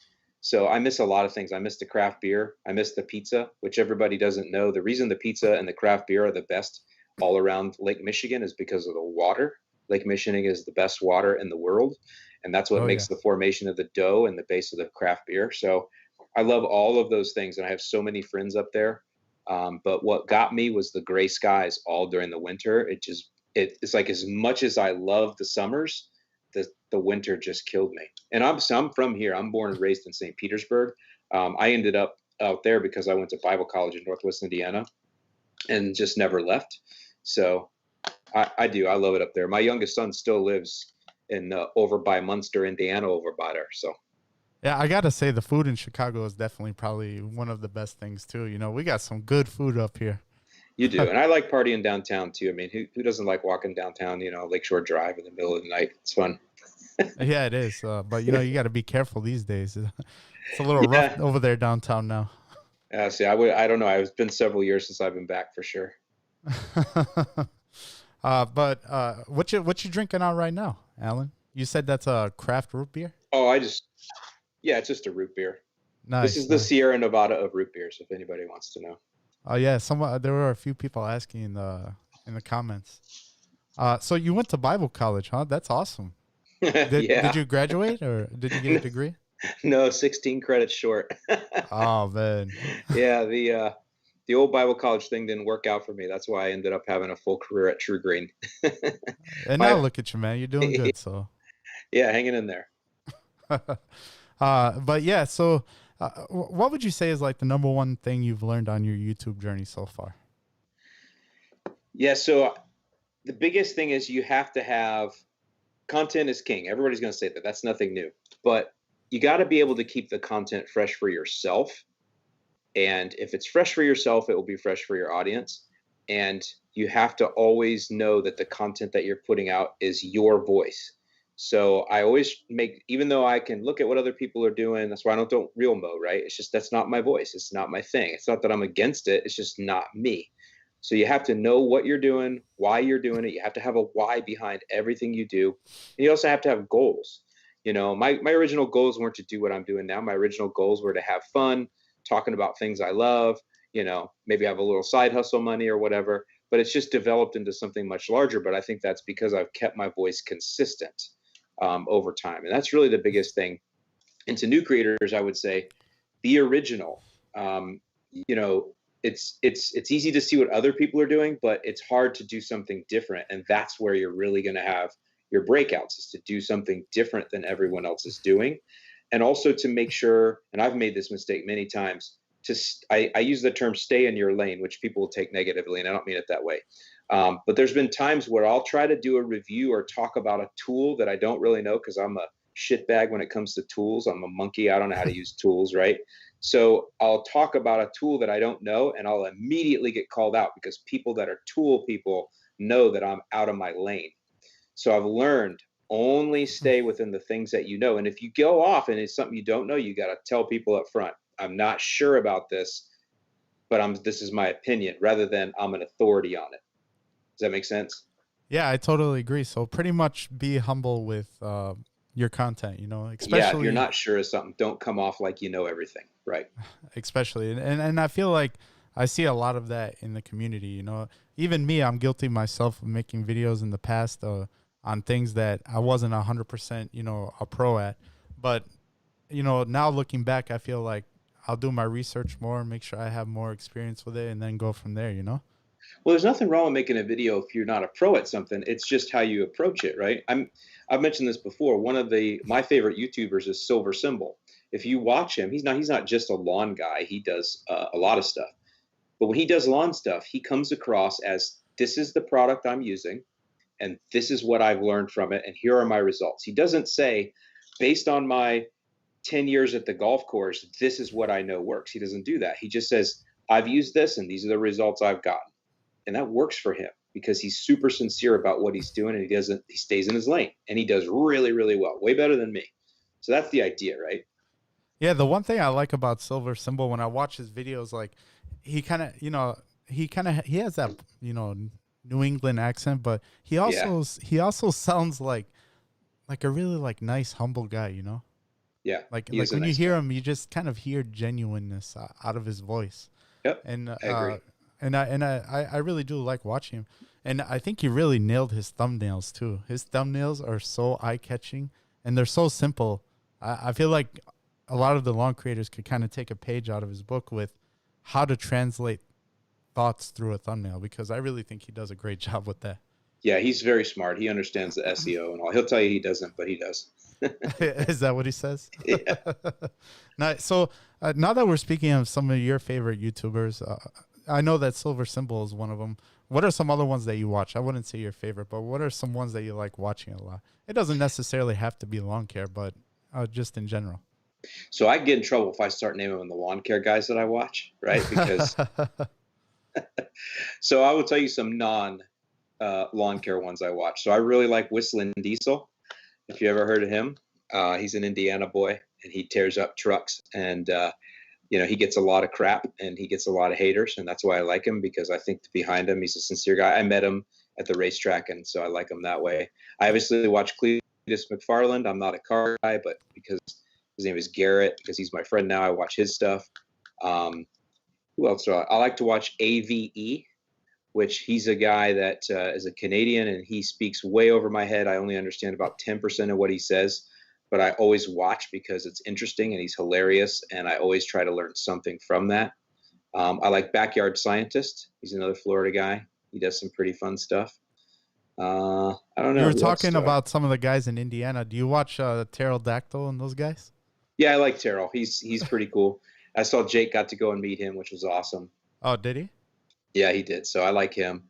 So I miss a lot of things. I miss the craft beer. I miss the pizza, which everybody doesn't know. The reason the pizza and the craft beer are the best all around Lake Michigan is because of the water. Lake Michigan is the best water in the world, and that's what Oh makes yeah. the formation of the dough and the base of the craft beer. So I love all of those things, and I have so many friends up there. But what got me was the gray skies all during the winter. It's like, as much as I love the summers, the winter just killed me. And I'm from here. I'm born and raised in St. Petersburg. I ended up out there because I went to Bible college in Northwest Indiana and just never left. So I do. I love it up there. My youngest son still lives in over by Munster, Indiana, over by there. So Yeah, I gotta say the food in Chicago is definitely probably one of the best things too. We got some good food up here. you do. And I like partying downtown too. I mean, who doesn't like walking downtown, Lakeshore Drive in the middle of the night? It's fun. Yeah, it is. But you got to be careful these days. It's a little rough Yeah. over there downtown now. See, I don't know. It's been several years since I've been back for sure. But what you drinking on right now, Alan? You said that's a craft root beer. Oh, yeah, it's just a root beer. This Nice, is the nice. Sierra Nevada of root beers, if anybody wants to know. Oh yeah, there were a few people asking in the comments. So you went to Bible college, huh? That's awesome. Did Yeah. you graduate or did you get a degree? No, 16 credits short. Oh man. Yeah, the old Bible college thing didn't work out for me. That's why I ended up having a full career at True Green. And now My look at you, man. You're doing good. So, Yeah, hanging in there. but yeah. So, what would you say is like the number one thing you've learned on your YouTube journey so far? Yeah, so the biggest thing is you have to have content is king. Everybody's going to say that. That's nothing new. But you got to be able to keep the content fresh for yourself. And if it's fresh for yourself, it will be fresh for your audience. And you have to always know that the content that you're putting out is your voice. So I always even though I can look at what other people are doing, that's why I don't real mode, right? It's just, that's not my voice. It's not my thing. It's not that I'm against it. It's just not me. So you have to know what you're doing, why you're doing it. You have to have a why behind everything you do. And you also have to have goals. My original goals weren't to do what I'm doing now. My original goals were to have fun, talking about things I love, maybe have a little side hustle money or whatever. But it's just developed into something much larger. But I think that's because I've kept my voice consistent over time. And that's really the biggest thing. And to new creators, I would say be original. You know, it's easy to see what other people are doing, but it's hard to do something different. And that's where you're really going to have your breakouts, is to do something different than everyone else is doing. And also to make sure, and I've made this mistake many times, I use the term stay in your lane, which people will take negatively, and I don't mean it that way. But there's been times where I'll try to do a review or talk about a tool that I don't really know, because I'm a shitbag when it comes to tools. I'm a monkey. I don't know how to use tools, right? So I'll talk about a tool that I don't know, and I'll immediately get called out because people that are tool people know that I'm out of my lane. So I've learned, only stay within the things that you know. And if you go off and it's something you don't know, you got to tell people up front, I'm not sure about this, but this is my opinion, rather than I'm an authority on it. Does that make sense? Yeah, I totally agree. So pretty much be humble with your content, Yeah, if you're especially not sure of something, don't come off like you know everything. Right. especially and I feel like I see a lot of that in the community. Even me, I'm guilty myself of making videos in the past on things that I wasn't 100% a pro at, but now looking back, I feel like I'll do my research more, make sure I have more experience with it, and then go from there. Well, there's nothing wrong with making a video if you're not a pro at something. It's just how you approach it, right? I've mentioned this before. One of my favorite YouTubers is Silver Symbol. If you watch him, he's not just a lawn guy. He does a lot of stuff. But when he does lawn stuff, he comes across as, this is the product I'm using, and this is what I've learned from it, and here are my results. He doesn't say, based on my 10 years at the golf course, this is what I know works. He doesn't do that. He just says, I've used this, and these are the results I've gotten. and that works for him because he's super sincere about what he's doing, and he stays in his lane, and he does really, really well, way better than me. So that's the idea, right? Yeah, the one thing I like about Silver Symbol when I watch his videos, like he kind of, he has that, New England accent, but Yeah, he also sounds like a really like nice, humble guy, yeah, he Like is a when you nice hear guy. him, you just kind of hear genuineness out of his voice, Yep, and I agree. I really do like watching him, and I think he really nailed his thumbnails too. His thumbnails are so eye catching, and they're so simple. I feel like a lot of the long creators could kind of take a page out of his book with how to translate thoughts through a thumbnail, because I really think he does a great job with that. Yeah, he's very smart. He understands the SEO and all. He'll tell you he doesn't, but he does. Is that what he says? Yeah. Now that we're speaking of some of your favorite YouTubers, I know that Silver Symbol is one of them. What are some other ones that you watch? I wouldn't say your favorite, but what are some ones that you like watching a lot? It doesn't necessarily have to be lawn care, but just in general. So I get in trouble if I start naming the lawn care guys that I watch, right? Because so I will tell you some non lawn care ones I watch. So I really like Whistling Diesel. If you ever heard of him, he's an Indiana boy and he tears up trucks, and he gets a lot of crap and he gets a lot of haters, and that's why I like him, because I think behind him he's a sincere guy. I met him at the racetrack, and so I like him that way. I obviously watch Cletus McFarland. I'm not a car guy, but because his name is Garrett, because he's my friend now, I watch his stuff. Um, who else do I like to watch? AVE, which he's a guy that is a Canadian, and he speaks way over my head. I only understand about 10% of what he says, but I always watch because it's interesting and he's hilarious, and I always try to learn something from that. I like Backyard Scientist. He's another Florida guy. He does some pretty fun stuff. I don't You know were who else talking do I. about some of the guys in Indiana. Do you watch Pterodactyl and those guys? Yeah, I like Terrell. He's pretty cool. I saw Jake got to go and meet him, which was awesome. Oh, did he? Yeah, he did. So I like him.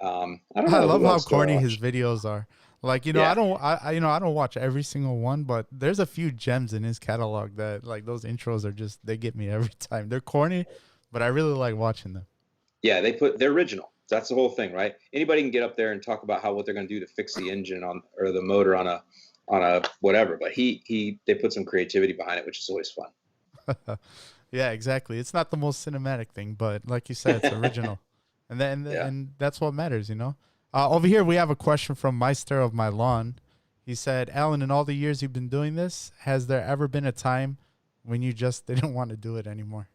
I don't I know love who how else do I corny his watch. videos are. Like, I Yeah, don't, I don't watch every single one, but there's a few gems in his catalog that, like, those intros are just, they get me every time. They're corny, but I really like watching them. yeah, they're original. That's the whole thing, right? Anybody can get up there and talk about what they're going to do to fix the engine on or the motor on a whatever, but they put some creativity behind it, which is always Yeah, exactly. It's not the most cinematic thing, but like you said, it's fun. original, and then Yeah. and that's what matters. Over here, we have a question from Meister of My Lawn. He said, "Allyn, in all the years you've been doing this, has there ever been a time when you just didn't want to do it anymore?"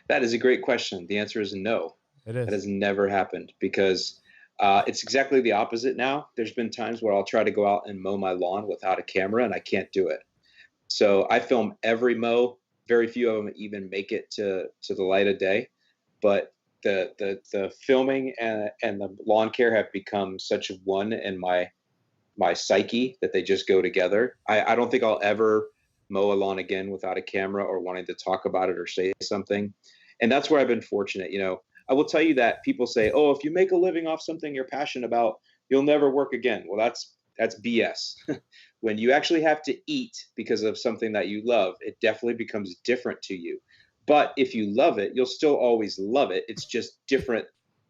That is a great question. The answer is no. It That is. has never happened because it's exactly the opposite now. There's been times where I'll try to go out and mow my lawn without a camera and I can't do it. So I film every mow. Very few of them even make it to the light of day. But the filming and the lawn care have become such one in my psyche that they just go together. I don't think I'll ever mow a lawn again without a camera or wanting to talk about it or say something. And that's where I've been fortunate. I will tell you that people say, "Oh, if you make a living off something you're passionate about, you'll never work again." Well, that's BS. When you actually have to eat because of something that you love, it definitely becomes different to you. But if you love it, you'll still always love it. It's just different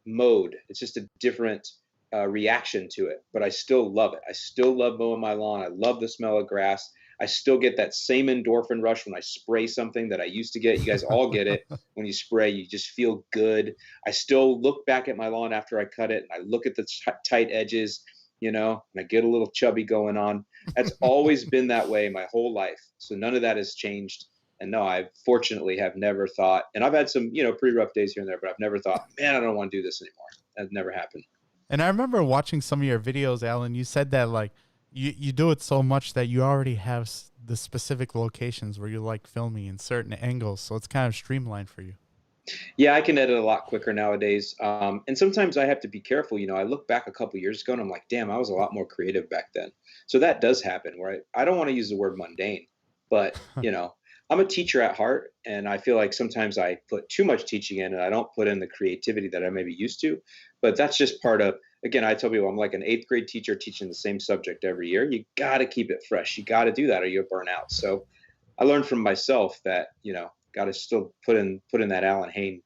mode. It's just a different reaction to it. But I still love it. I still love mowing my lawn. I love the smell of grass. I still get that same endorphin rush when I spray something that I used to get. You guys all get it. When you spray, you just feel good. I still look back at my lawn after I cut it, and I look at the tight edges, and I get a little chubby going on. That's always been that way my whole life. So none of that has changed. And no, I fortunately have never thought, and I've had some, pretty rough days here and there, but I've never thought, man, I don't want to do this anymore. That never happened. And I remember watching some of your videos, Allyn. You said that like you do it so much that you already have the specific locations where you like filming in certain angles, so it's kind of streamlined for you. Yeah, I can edit a lot quicker nowadays. And sometimes I have to be careful. I look back a couple years ago and I'm like, damn, I was a lot more creative back then. So that does happen where I don't want to use the word mundane, but I'm a teacher at heart. And I feel like sometimes I put too much teaching in and I don't put in the creativity that I maybe used to. But that's just part of, again, I tell people I'm like an eighth grade teacher teaching the same subject every year. You got to keep it fresh. You got to do that or you'll burn out. So I learned from myself that, got to still put in that Allyn Hayne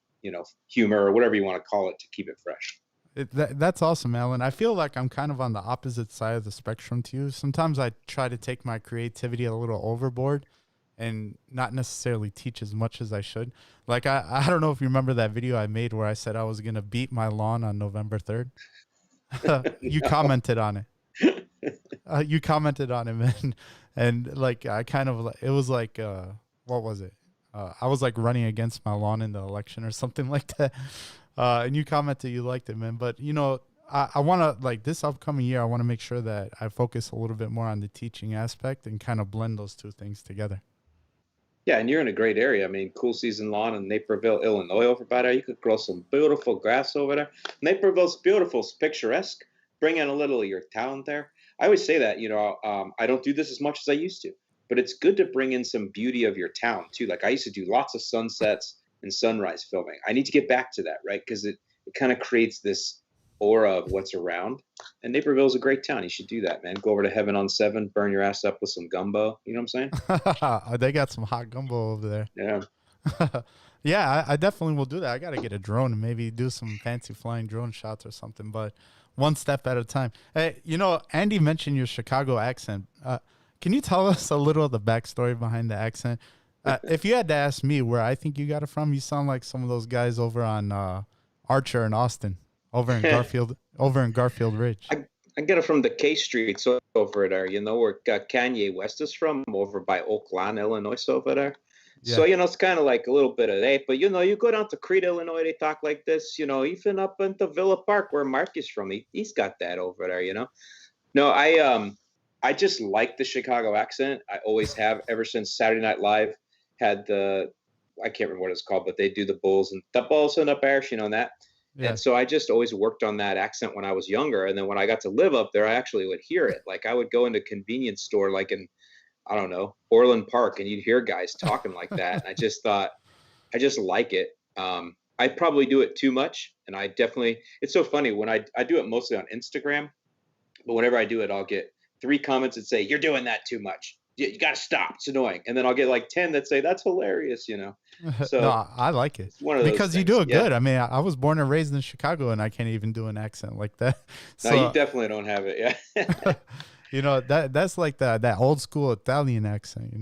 humor or whatever you want to call it to keep it fresh. That's awesome, Allyn. I feel like I'm kind of on the opposite side of the spectrum to you. Sometimes I try to take my creativity a little overboard and not necessarily teach as much as I should. Like, I don't know if you remember that video I made where I said I was going to beat my lawn on November 3rd. You commented on it. You commented on it, man. And like, I kind of, it was like, what was it? I was like running against my lawn in the election or something like that. And you commented you liked it, man. But, I want to, like, this upcoming year, I want to make sure that I focus a little bit more on the teaching aspect and kind of blend those two things together. Yeah, and you're in a great area. I mean, cool season lawn in Naperville, Illinois over by there. You could grow some beautiful grass over there. Naperville's beautiful, it's picturesque. Bring in a little of your town there. I always say that, I don't do this as much as I used to, but it's good to bring in some beauty of your town too. Like I used to do lots of sunsets and sunrise filming. I need to get back to that, right? Because it kind of creates this aura of what's around. And Naperville's a great town. You should do that, man. Go over to Heaven on 7, burn your ass up with some gumbo. You know what I'm saying? They got some hot gumbo over there. Yeah. Yeah, I definitely will do that. I got to get a drone and maybe do some fancy flying drone shots or something, but one step at a time. Hey, Andy mentioned your Chicago accent. Can you tell us a little of the backstory behind the accent? If you had to ask me where I think you got it from, you sound like some of those guys over on Archer and Austin, over in Garfield Ridge. I get it from the K Streets over there, where Kanye West is from, over by Oak Lawn, Illinois, over there. Yeah. So, it's kind of like a little bit of that. But, you go down to Crete, Illinois, they talk like this, even up into Villa Park, where Mark is from. He's got that over there, No, I just like the Chicago accent. I always have, ever since Saturday Night Live had I can't remember what it's called, but they do the Bulls and the Bulls and the Bears, and that. Yeah. And so I just always worked on that accent when I was younger. And then when I got to live up there, I actually would hear it. Like I would go into a convenience store, like in, I don't know, Orland Park, and you'd hear guys talking like that. And I just thought, I just like it. I probably do it too much. And it's so funny when I do it mostly on Instagram, but whenever I do it, I'll get 3 comments that say, you're doing that too much. You got to stop. It's annoying. And then I'll get like 10 that say, that's hilarious, So no, I like it because you do it good. I mean, I was born and raised in Chicago and I can't even do an accent like that. So, no, you definitely don't have it. Yeah. That's like that old school Italian accent,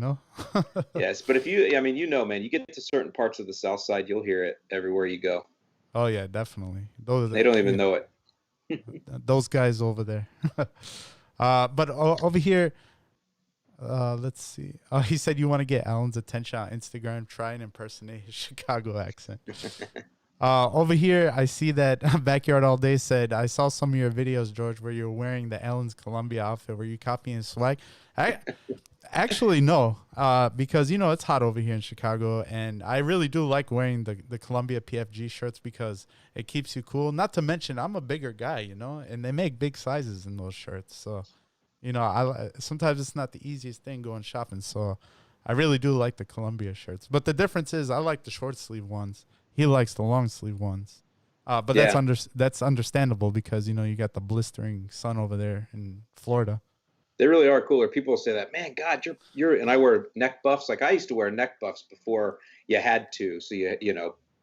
Yes. But if man, you get to certain parts of the South Side, you'll hear it everywhere you go. Oh yeah, definitely. They don't even know it. Those guys over there. But over here, let's see. He said you want to get Allyn's attention on Instagram. Try and impersonate his Chicago accent. Over here, I see that Backyard All Day said, I saw some of your videos, George, where you're wearing the Allyn's Columbia outfit. Were you copying swag? Actually, no, because, it's hot over here in Chicago. And I really do like wearing the Columbia PFG shirts because it keeps you cool. Not to mention, I'm a bigger guy, and they make big sizes in those shirts. So, sometimes it's not the easiest thing going shopping. So I really do like the Columbia shirts. But the difference is I like the short sleeve ones. He likes the long sleeve ones. But yeah. That's understandable because, you got the blistering sun over there in Florida. They really are cooler. People say that, man, God, you're, and I wear neck buffs. Like I used to wear neck buffs before you had to. So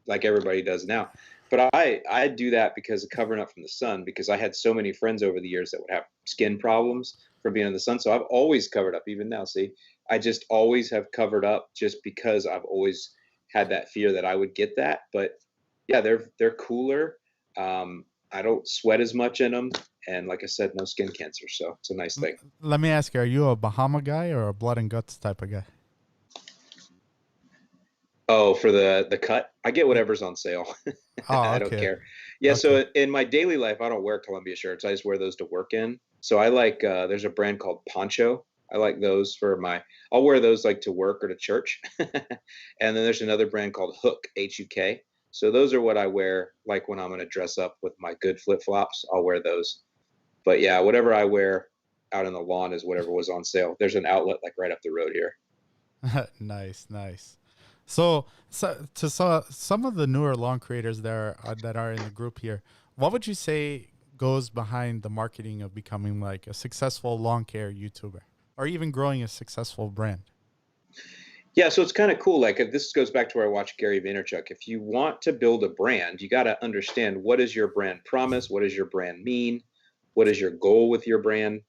like everybody does now. But I do that because of covering up from the sun, because I had so many friends over the years that would have skin problems from being in the sun. So I've always covered up, even now. See, I just always have covered up just because I've always had that fear that I would get that. But yeah, they're cooler. I don't sweat as much in them. And like I said, no skin cancer. So it's a nice thing. Let me ask you, are you a Bahama guy or a blood and guts type of guy? Oh, for the cut, I get whatever's on sale. Oh, I don't care. Yeah. Okay. So in my daily life, I don't wear Columbia shirts. I just wear those to work in. So I like, there's a brand called Poncho. I like those I'll wear those like to work or to church. And then there's another brand called Hook, H-U-K. So those are what I wear. Like when I'm going to dress up with my good flip flops, I'll wear those. But yeah, whatever I wear out on the lawn is whatever was on sale. There's an outlet like right up the road here. Nice. So to some of the newer lawn creators that are in the group here, what would you say goes behind the marketing of becoming like a successful lawn care YouTuber or even growing a successful brand? Yeah, so it's kind of cool. Like this goes back to where I watch Gary Vaynerchuk. If you want to build a brand, you got to understand what is your brand promise, what does your brand mean, what is your goal with your brand,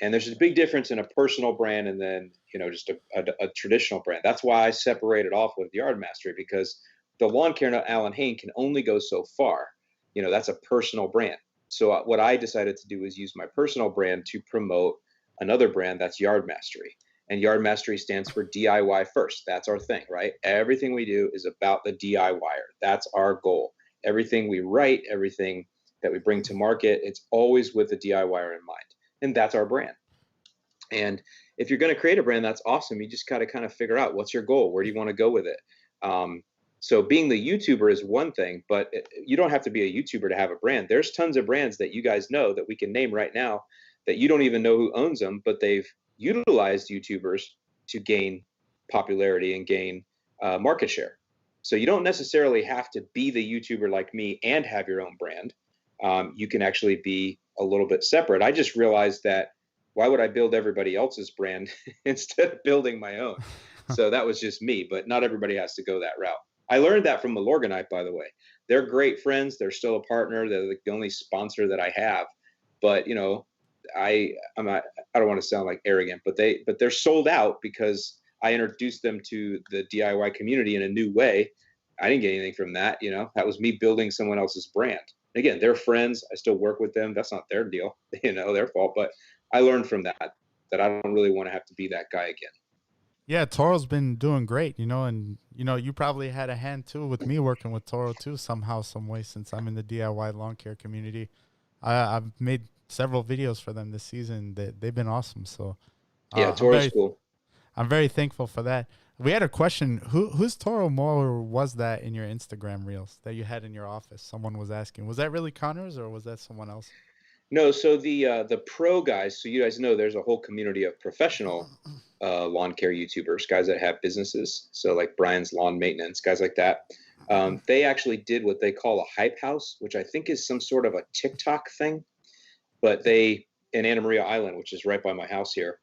and there's a big difference in a personal brand and then just a traditional brand. That's why I separated off with Yard Mastery, because the lawn care nut Allyn Hayne can only go so far. That's a personal brand. So what I decided to do is use my personal brand to promote another brand that's Yard Mastery. And Yard Mastery stands for DIY first. That's our thing, right? Everything we do is about the DIYer. That's our goal. Everything we write, everything that we bring to market, it's always with the DIYer in mind. And that's our brand. And if you're going to create a brand, that's awesome. You just got to kind of figure out what's your goal. Where do you want to go with it? So being the YouTuber is one thing, but you don't have to be a YouTuber to have a brand. There's tons of brands that you guys know that we can name right now that you don't even know who owns them, but they've utilized YouTubers to gain popularity and gain market share. So you don't necessarily have to be the YouTuber like me and have your own brand. You can actually be a little bit separate. I just realized that why would I build everybody else's brand instead of building my own? So that was just me, but not everybody has to go that route. I learned that from Milorganite, by the way. They're great friends. They're still a partner. They're the only sponsor that I have. But I don't want to sound like arrogant, but they're sold out because I introduced them to the DIY community in a new way. I didn't get anything from that. That was me building someone else's brand. Again, they're friends. I still work with them. That's not their deal, their fault. But I learned from that I don't really want to have to be that guy again. Yeah, Toro's been doing great, and you probably had a hand too with me working with Toro too somehow, some way, since I'm in the DIY lawn care community. I've made several videos for them this season. They've been awesome. So Yeah, Toro's cool. I'm very thankful for that. We had a question. Whose Toro mower was that in your Instagram reels that you had in your office? Someone was asking. Was that really Connor's or was that someone else? No, so the pro guys. So you guys know there's a whole community of professional lawn care YouTubers, guys that have businesses. So like Brian's Lawn Maintenance, guys like that. They actually did what they call a hype house, which I think is some sort of a TikTok thing. But they in Anna Maria Island, which is right by my house here,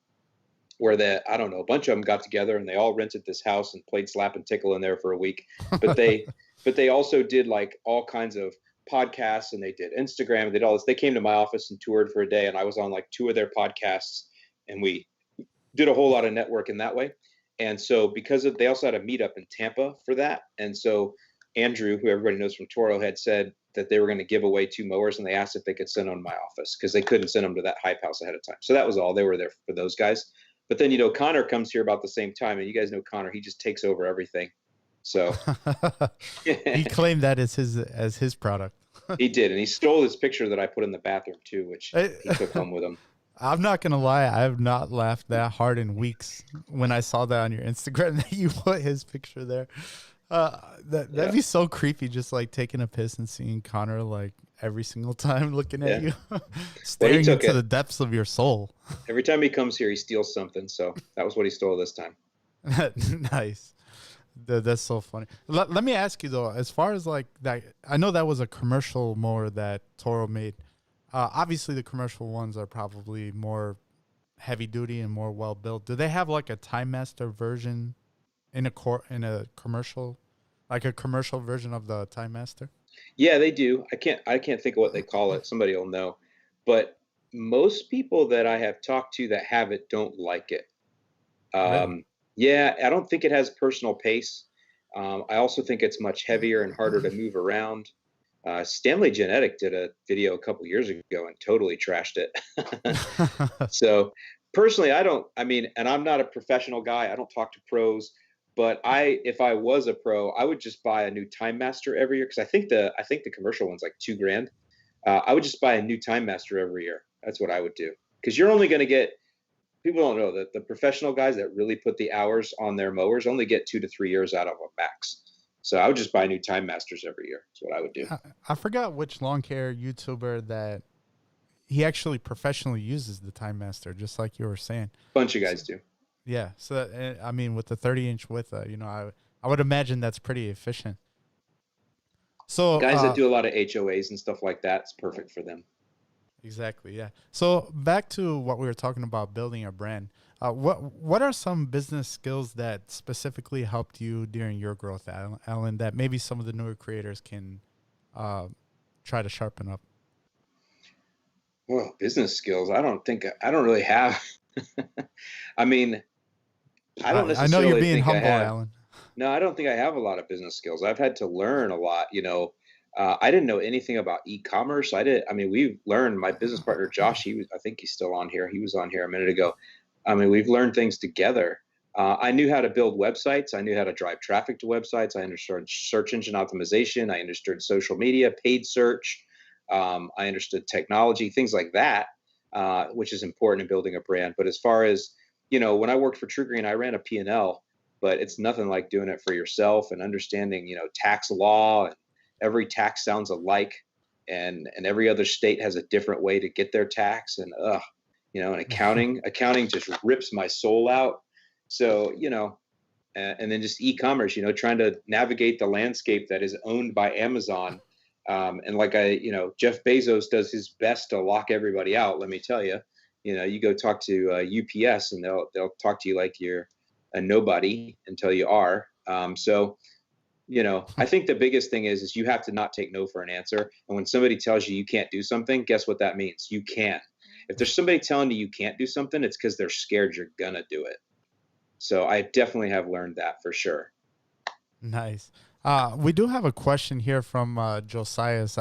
where I don't know, a bunch of them got together and they all rented this house and played slap and tickle in there for a week. But they also did like all kinds of podcasts, and they did Instagram, and they did all this. They came to my office and toured for a day, and I was on like 2 of their podcasts, and we did a whole lot of networking that way. And so because they also had a meetup in Tampa for that. And so Andrew, who everybody knows from Toro, had said that they were going to give away 2 mowers, and they asked if they could send them to my office because they couldn't send them to that hype house ahead of time. So that was all. They were there for those guys. But then, Connor comes here about the same time, and you guys know Connor, he just takes over everything. So he claimed that as his product. He did, and he stole his picture that I put in the bathroom too, which he took home with him. I'm not gonna lie, I have not laughed that hard in weeks when I saw that on your Instagram that you put his picture there. That'd be so creepy, just like taking a piss and seeing Connor like every single time looking at you, staring into the depths of your soul. Every time he comes here, he steals something. So that was what he stole this time. Nice. That's so funny. Let me ask you though, as far as like that, I know that was a commercial mower that Toro made. Obviously, the commercial ones are probably more heavy duty and more well built. Do they have like a Time Master version in a commercial, like a commercial version of the Time Master? Yeah, they do. I can't think of what they call it. Somebody will know. But most people that I have talked to that have it don't like it. Really? Yeah, I don't think it has personal pace. I also think it's much heavier and harder to move around. Stanley Genetic did a video a couple years ago and totally trashed it. So personally, and I'm not a professional guy. I don't talk to pros, but if I was a pro, I would just buy a new Time Master every year. Cause I think the commercial one's like $2,000. I would just buy a new Time Master every year. That's what I would do. Cause you're only going to get, people don't know that the professional guys that really put the hours on their mowers only get 2 to 3 years out of a max. So I would just buy new Time Masters every year. That's what I would do. I forgot which lawn care YouTuber that he actually professionally uses the Time Master, just like you were saying. Bunch of guys do. Yeah. So, with the 30-inch width, I would imagine that's pretty efficient. So guys that do a lot of HOAs and stuff like that, it's perfect for them. Exactly. Yeah. So back to what we were talking about, building a brand. What are some business skills that specifically helped you during your growth, Alan? That maybe some of the newer creators can uh, try to sharpen up. Well, business skills. I don't really have. I mean, I don't I know you're necessarily being think I humble, have. Alan. No, I don't think I have a lot of business skills. I've had to learn a lot. I didn't know anything about e-commerce. I mean, we've learned. My business partner Josh, I think he's still on here. He was on here a minute ago. I mean, we've learned things together. I knew how to build websites. I knew how to drive traffic to websites. I understood search engine optimization. I understood social media, paid search. I understood technology, things like that, which is important in building a brand. But as far as when I worked for True Green, I ran a P&L, but it's nothing like doing it for yourself and understanding, tax law, and every tax sounds alike, and every other state has a different way to get their tax, and and accounting just rips my soul out. So, and then just e-commerce, trying to navigate the landscape that is owned by Amazon. And like Jeff Bezos does his best to lock everybody out. Let me tell you, you go talk to UPS and they'll talk to you like you're a nobody until you are. So, I think the biggest thing is you have to not take no for an answer. And when somebody tells you you can't do something, guess what that means? You can. If there's somebody telling you can't do something, it's because they're scared you're gonna do it. So I definitely have learned that for sure. Nice. We do have a question here from Josias.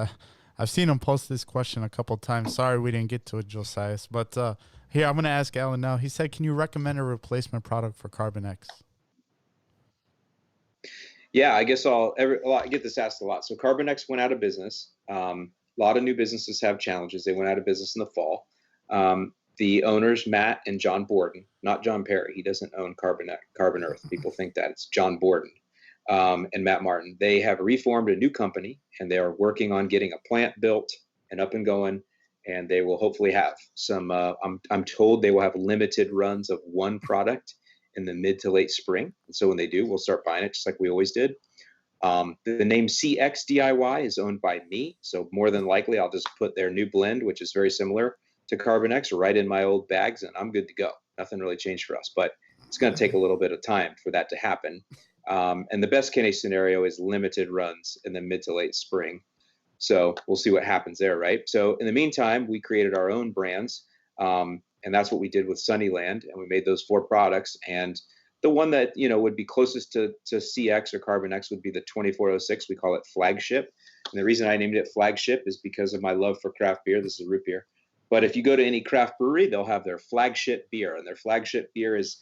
I've seen him post this question a couple times. Sorry we didn't get to it, Josias. But here, I'm going to ask Alan now. He said, can you recommend a replacement product for Carbon X? Yeah, I guess I get this asked a lot. So Carbon X went out of business. A lot of new businesses have challenges. They went out of business in the fall. The owners, Matt and John Borden, not John Perry. He doesn't own Carbon Earth. People think that it's John Borden, and Matt Martin. They have reformed a new company, and they are working on getting a plant built and up and going. And they will hopefully have some. I'm told they will have limited runs of one product in the mid to late spring. And so when they do, we'll start buying it just like we always did. The name CX DIY is owned by me. So more than likely, I'll just put their new blend, which is very similar to Carbon X, right in my old bags, and I'm good to go. Nothing really changed for us, but it's going to take a little bit of time for that to happen. And the best case scenario is limited runs in the mid to late spring. So we'll see what happens there, right? So in the meantime, we created our own brands. And that's what we did with Sunnyland, and we made those 4 products. And the one that would be closest to CX or Carbon X would be the 2406. We call it Flagship, and the reason I named it Flagship is because of my love for craft beer. This is root beer, but if you go to any craft brewery, they'll have their flagship beer, and their flagship beer it's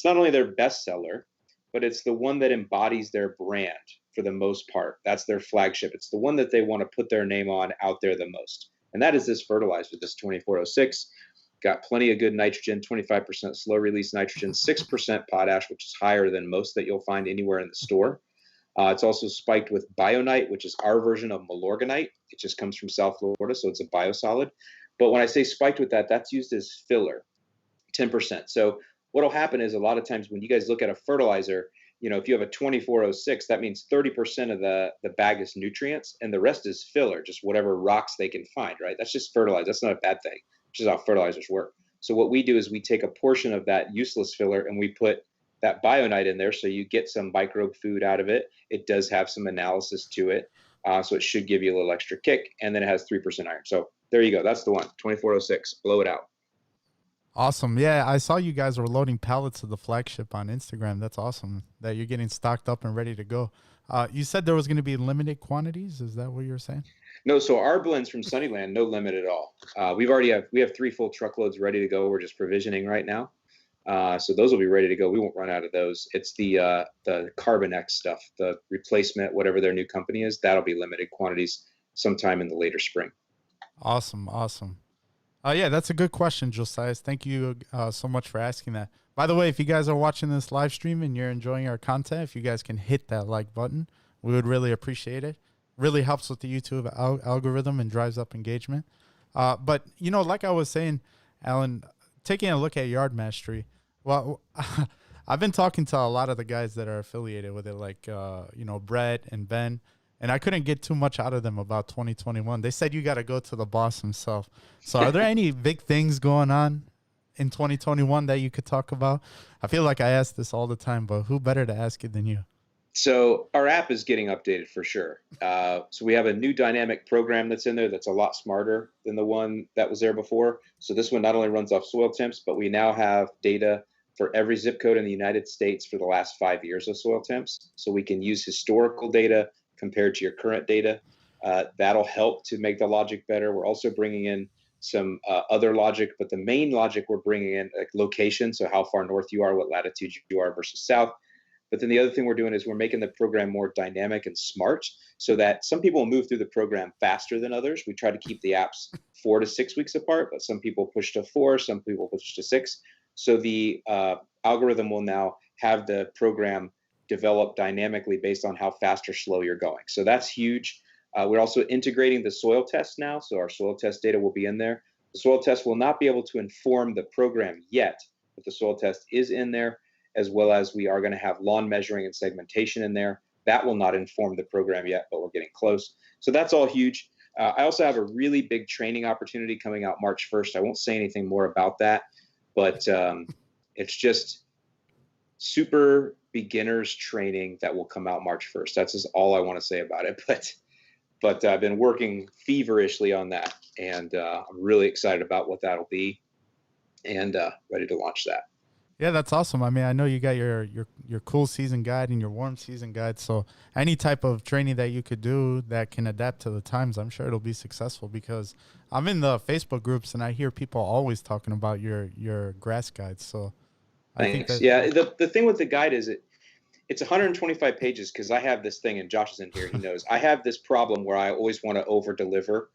not only their best seller, but it's the one that embodies their brand for the most part. That's their flagship. It's the one that they want to put their name on out there the most, and that is this fertilizer, this 2406. Got plenty of good nitrogen, 25% slow release nitrogen, 6% potash, which is higher than most that you'll find anywhere in the store. It's also spiked with Bionite, which is our version of Milorganite. It just comes from South Florida, so it's a biosolid. But when I say spiked with that, that's used as filler, 10%. So what will happen is a lot of times when you guys look at a fertilizer, if you have a 2406, that means 30% of the bag is nutrients and the rest is filler, just whatever rocks they can find, right? That's just fertilizer. That's not a bad thing, which is how fertilizers work. So what we do is we take a portion of that useless filler and we put that Bionite in there, so you get some microbe food out of it. It does have some analysis to it, so it should give you a little extra kick, and then it has 3% iron. So there you go. That's the one, 2406. Blow it out. Awesome. Yeah, I saw you guys were loading pallets of the Flagship on Instagram. That's awesome that you're getting stocked up and ready to go. You said there was going to be limited quantities. Is that what you were saying? No, so our blends from Sunnyland, no limit at all. We have 3 full truckloads ready to go. We're just provisioning right now. So those will be ready to go. We won't run out of those. It's the Carbon X stuff, the replacement, whatever their new company is. That'll be limited quantities sometime in the later spring. Awesome. Yeah, that's a good question, Josiah. Thank you so much for asking that. By the way, if you guys are watching this live stream and you're enjoying our content, if you guys can hit that like button, we would really appreciate it. Really helps with the YouTube algorithm and drives up engagement. But, like I was saying, Alan, taking a look at Yard Mastery, well, I've been talking to a lot of the guys that are affiliated with it, like, Brett and Ben. and I couldn't get too much out of them about 2021. They said you got to go to the boss himself. So are there any big things going on in 2021 that you could talk about? I feel like I ask this all the time, but who better to ask it than you? So our app is getting updated for sure. So we have a new dynamic program that's in there that's a lot smarter than the one that was there before. So this one not only runs off soil temps, but we now have data for every zip code in the United States for the last 5 years of soil temps. So we can use historical data compared to your current data. That'll help to make the logic better. We're also bringing in some other logic, but the main logic we're bringing in, like location, so how far north you are, what latitude you are versus south. But then the other thing we're doing is we're making the program more dynamic and smart so that some people move through the program faster than others. We try to keep the apps 4 to 6 weeks apart, but some people push to 4, some people push to 6. So the algorithm will now have the program develop dynamically based on how fast or slow you're going. So that's huge. We're also integrating the soil test now. So our soil test data will be in there. The soil test will not be able to inform the program yet, but the soil test is in there, as well as we are going to have lawn measuring and segmentation in there. That will not inform the program yet, but we're getting close. So that's all huge. I also have a really big training opportunity coming out March 1st. I won't say anything more about that, but it's just super beginners training that will come out March 1st. That's just all I want to say about it. But I've been working feverishly on that, and I'm really excited about what that'll be, and ready to launch that. Yeah, that's awesome. I mean, I know you got your cool season guide and your warm season guide. So any type of training that you could do that can adapt to the times, I'm sure it'll be successful, because I'm in the Facebook groups and I hear people always talking about your grass guides. So I think Thanks. that, Yeah, the thing with the guide is it's 125 pages, because I have this thing, and Josh is in here, he knows. I have this problem where I always want to over deliver.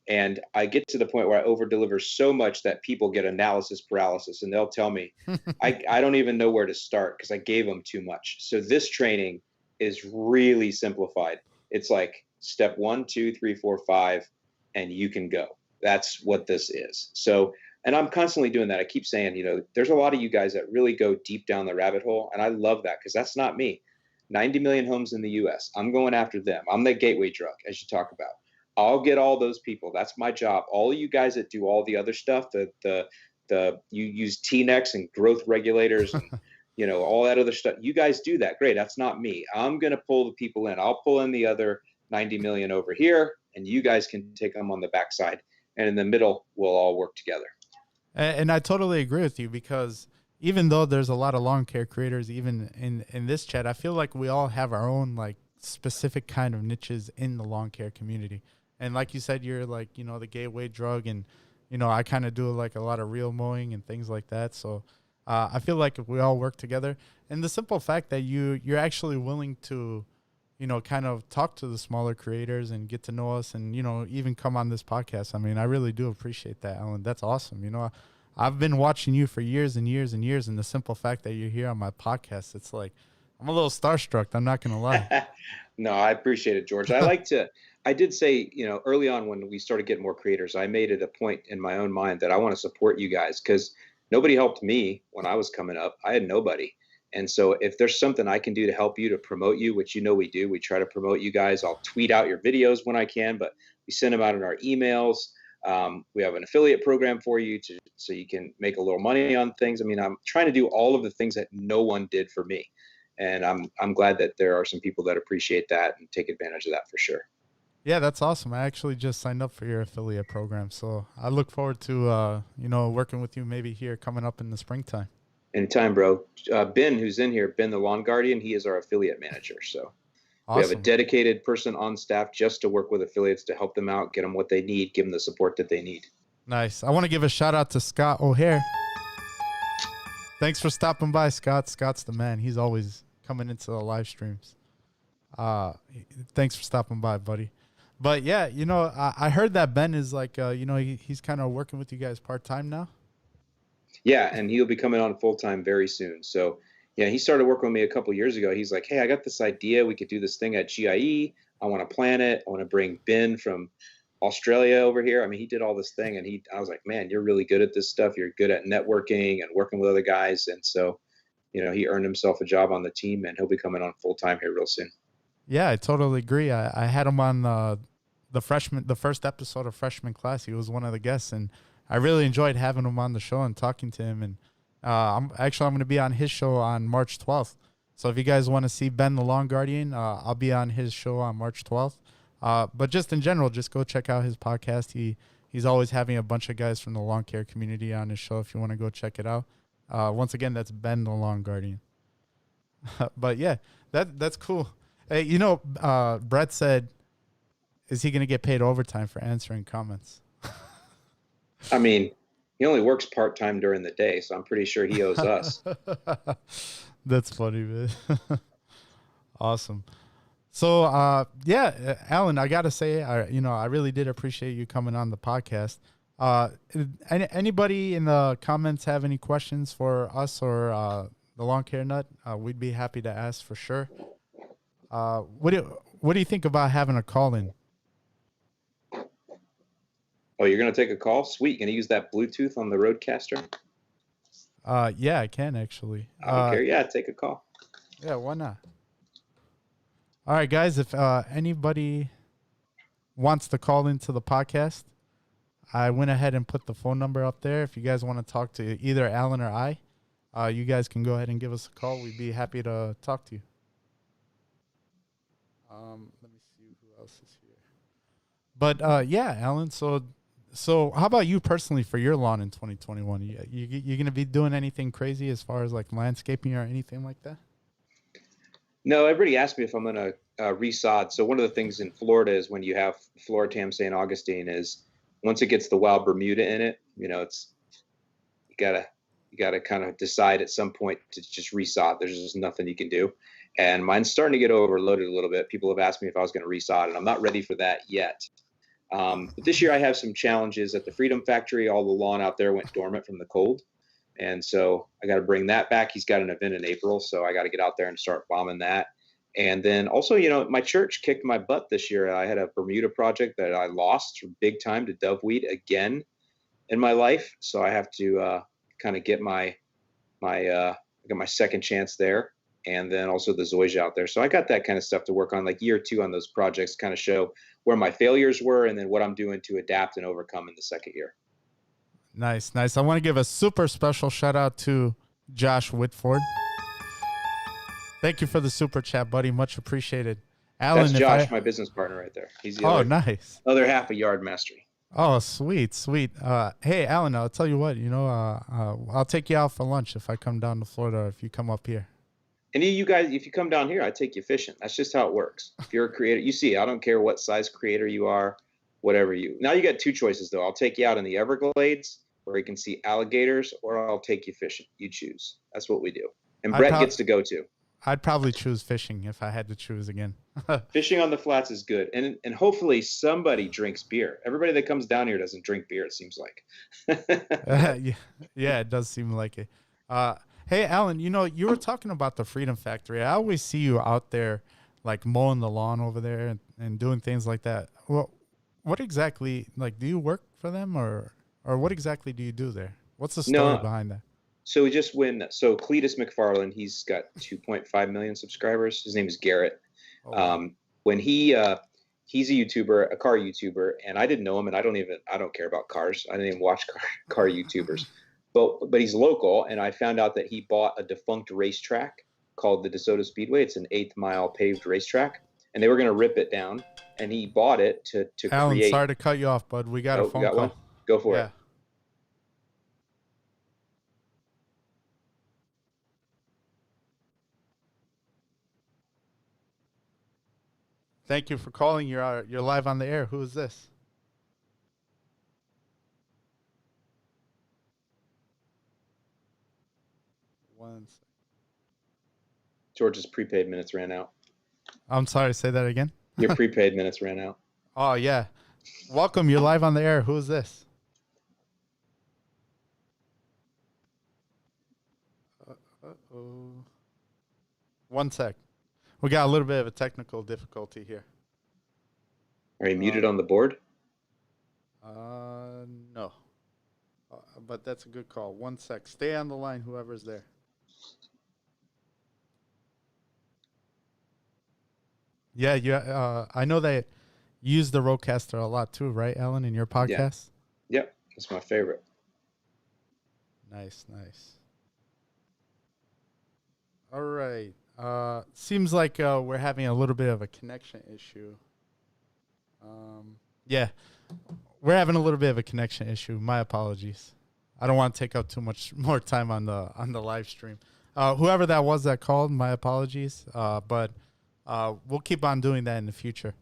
And I get to the point where I over deliver so much that people get analysis paralysis, and they'll tell me, I don't even know where to start because I gave them too much. So this training is really simplified. It's like step 1, 2, 3, 4, 5, and you can go. That's what this is. So, and I'm constantly doing that. I keep saying, there's a lot of you guys that really go deep down the rabbit hole. And I love that, because that's not me. 90 million homes in the US. I'm going after them. I'm the gateway drug, as you talk about. I'll get all those people. That's my job. All of you guys that do all the other stuff, you use TNEX and growth regulators and all that other stuff. You guys do that. Great. That's not me. I'm going to pull the people in. I'll pull in the other 90 million over here, and you guys can take them on the backside. And in the middle, we'll all work together. and I totally agree with you, because even though there's a lot of lawn care creators, even in this chat, I feel like we all have our own like specific kind of niches in the lawn care community. And like you said, you're like, the gateway drug, and, I kind of do like a lot of reel mowing and things like that. So I feel like we all work together. And the simple fact that you're actually willing to, kind of talk to the smaller creators and get to know us and, even come on this podcast. I mean, I really do appreciate that, Allyn. That's awesome. I've been watching you for years and years and years. And the simple fact that you're here on my podcast, it's like, I'm a little starstruck. I'm not going to lie. No, I appreciate it, George. I did say, early on when we started getting more creators, I made it a point in my own mind that I want to support you guys, because nobody helped me when I was coming up. I had nobody. And so if there's something I can do to help you, to promote you, which we do, we try to promote you guys. I'll tweet out your videos when I can, but we send them out in our emails. We have an affiliate program for you so you can make a little money on things. I mean, I'm trying to do all of the things that no one did for me. And I'm glad that there are some people that appreciate that and take advantage of that for sure. Yeah, that's awesome. I actually just signed up for your affiliate program. So I look forward to, working with you maybe here coming up in the springtime. Anytime, bro. Ben, who's in here, Ben the Lawn Guardian, he is our affiliate manager. So Awesome. We have a dedicated person on staff just to work with affiliates, to help them out, get them what they need, give them the support that they need. Nice. I want to give a shout out to Scott O'Hare. Thanks for stopping by, Scott. Scott's the man. He's always coming into the live streams. Thanks for stopping by, buddy. But yeah, I heard that Ben is like, he's kind of working with you guys part-time now. Yeah, and he'll be coming on full-time very soon. So yeah, he started working with me a couple of years ago. He's like, hey, I got this idea. We could do this thing at GIE. I want to plan it. I want to bring Ben from Australia over here. I mean, he did all this thing, and I was like, man, you're really good at this stuff. You're good at networking and working with other guys. And so, he earned himself a job on the team, and he'll be coming on full-time here real soon. Yeah, I totally agree. I had him on the first episode of Freshman Class. He was one of the guests, and I really enjoyed having him on the show and talking to him. And I'm going to be on his show on March 12th. So if you guys want to see Ben the Lawn Guardian, I'll be on his show on March 12th. But just in general, just go check out his podcast. He's always having a bunch of guys from the lawn care community on his show. If you want to go check it out. Once again, that's Ben the Lawn Guardian. But yeah, that's cool. Hey, Brett said, is he going to get paid overtime for answering comments? I mean, he only works part-time during the day, so I'm pretty sure he owes us. That's funny, man. Awesome. So, yeah, Allyn, I got to say, I really did appreciate you coming on the podcast. Anybody in the comments have any questions for us or the Lawn Care Nut? We'd be happy to ask for sure. What do you think about having a call-in? Oh, you're going to take a call? Sweet. Going to use that Bluetooth on the Roadcaster? Yeah, I can actually. I don't care. Yeah, take a call. Yeah, why not? All right, guys, if anybody wants to call into the podcast, I went ahead and put the phone number up there. If you guys want to talk to either Allyn or I, you guys can go ahead and give us a call. We'd be happy to talk to you. Let me see who else is here. But yeah, Allyn, so how about you personally for your lawn in 2021? You going to be doing anything crazy as far as like landscaping or anything like that? No, everybody asked me if I'm going to resod. So one of the things in Florida is when you have Floratam St. Augustine is once it gets the wild Bermuda in it, it's you gotta kind of decide at some point to just resod. There's just nothing you can do. And mine's starting to get overloaded a little bit. People have asked me if I was going to resod, and I'm not ready for that yet. But this year I have some challenges at the Freedom Factory. All the lawn out there went dormant from the cold. And so I got to bring that back. He's got an event in April, so I got to get out there and start bombing that. And then also, my church kicked my butt this year. I had a Bermuda project that I lost big time to doveweed again in my life. So I have to kind of get my second chance there. And then also the zoysia out there. So I got that kind of stuff to work on, like year 2 on those projects, kind of show where my failures were and then what I'm doing to adapt and overcome in the second year. Nice. I want to give a super special shout out to Josh Whitford. Thank you for the super chat, buddy. Much appreciated. Allyn, that's Josh, my business partner right there. He's the other half of Yard Mastery. Oh, sweet. Hey, Allyn, I'll tell you what, I'll take you out for lunch if I come down to Florida or if you come up here. Any of you guys, if you come down here, I take you fishing. That's just how it works. If you're a creator, you see, I don't care what size creator you are, whatever you. Now you got 2 choices, though. I'll take you out in the Everglades where you can see alligators, or I'll take you fishing. You choose. That's what we do. And Brett gets to go too. I'd probably choose fishing if I had to choose again. Fishing on the flats is good. And hopefully somebody drinks beer. Everybody that comes down here doesn't drink beer, it seems like. Yeah, it does seem like it. Hey, Allyn, you were talking about the Freedom Factory. I always see you out there like mowing the lawn over there and doing things like that. Well, what exactly, like, do you work for them or what exactly do you do there? What's the story behind that? So we just so Cletus McFarland, he's got 2.5 million subscribers. His name is Garrett. Oh. When he's a YouTuber, a car YouTuber, and I didn't know him, and I don't care about cars. I didn't even watch car YouTubers. But he's local, and I found out that he bought a defunct racetrack called the DeSoto Speedway. It's an 8-mile paved racetrack, and they were going to rip it down, and he bought it to Allyn, create. Sorry to cut you off, bud. We got a phone call. One? Go for it. Thank you for calling. You're live on the air. Who is this? One second. George's prepaid minutes ran out. I'm sorry. Say that again. Your prepaid minutes ran out. Oh, yeah. Welcome. You're live on the air. Who is this? Uh-oh. One sec. We got a little bit of a technical difficulty here. Are you muted on the board? No. But that's a good call. One sec. Stay on the line, whoever's there. Yeah, you. I know that you use the Rodecaster a lot too, right, Allyn, in your Yeah. podcast? Yep. That's my favorite. Nice, nice. All right. Seems like we're having a little bit of a connection issue. Yeah, we're having a little bit of a connection issue. My apologies. I don't want to take up too much more time on the live stream. Whoever that was that called, my apologies. But we'll keep on doing that in the future.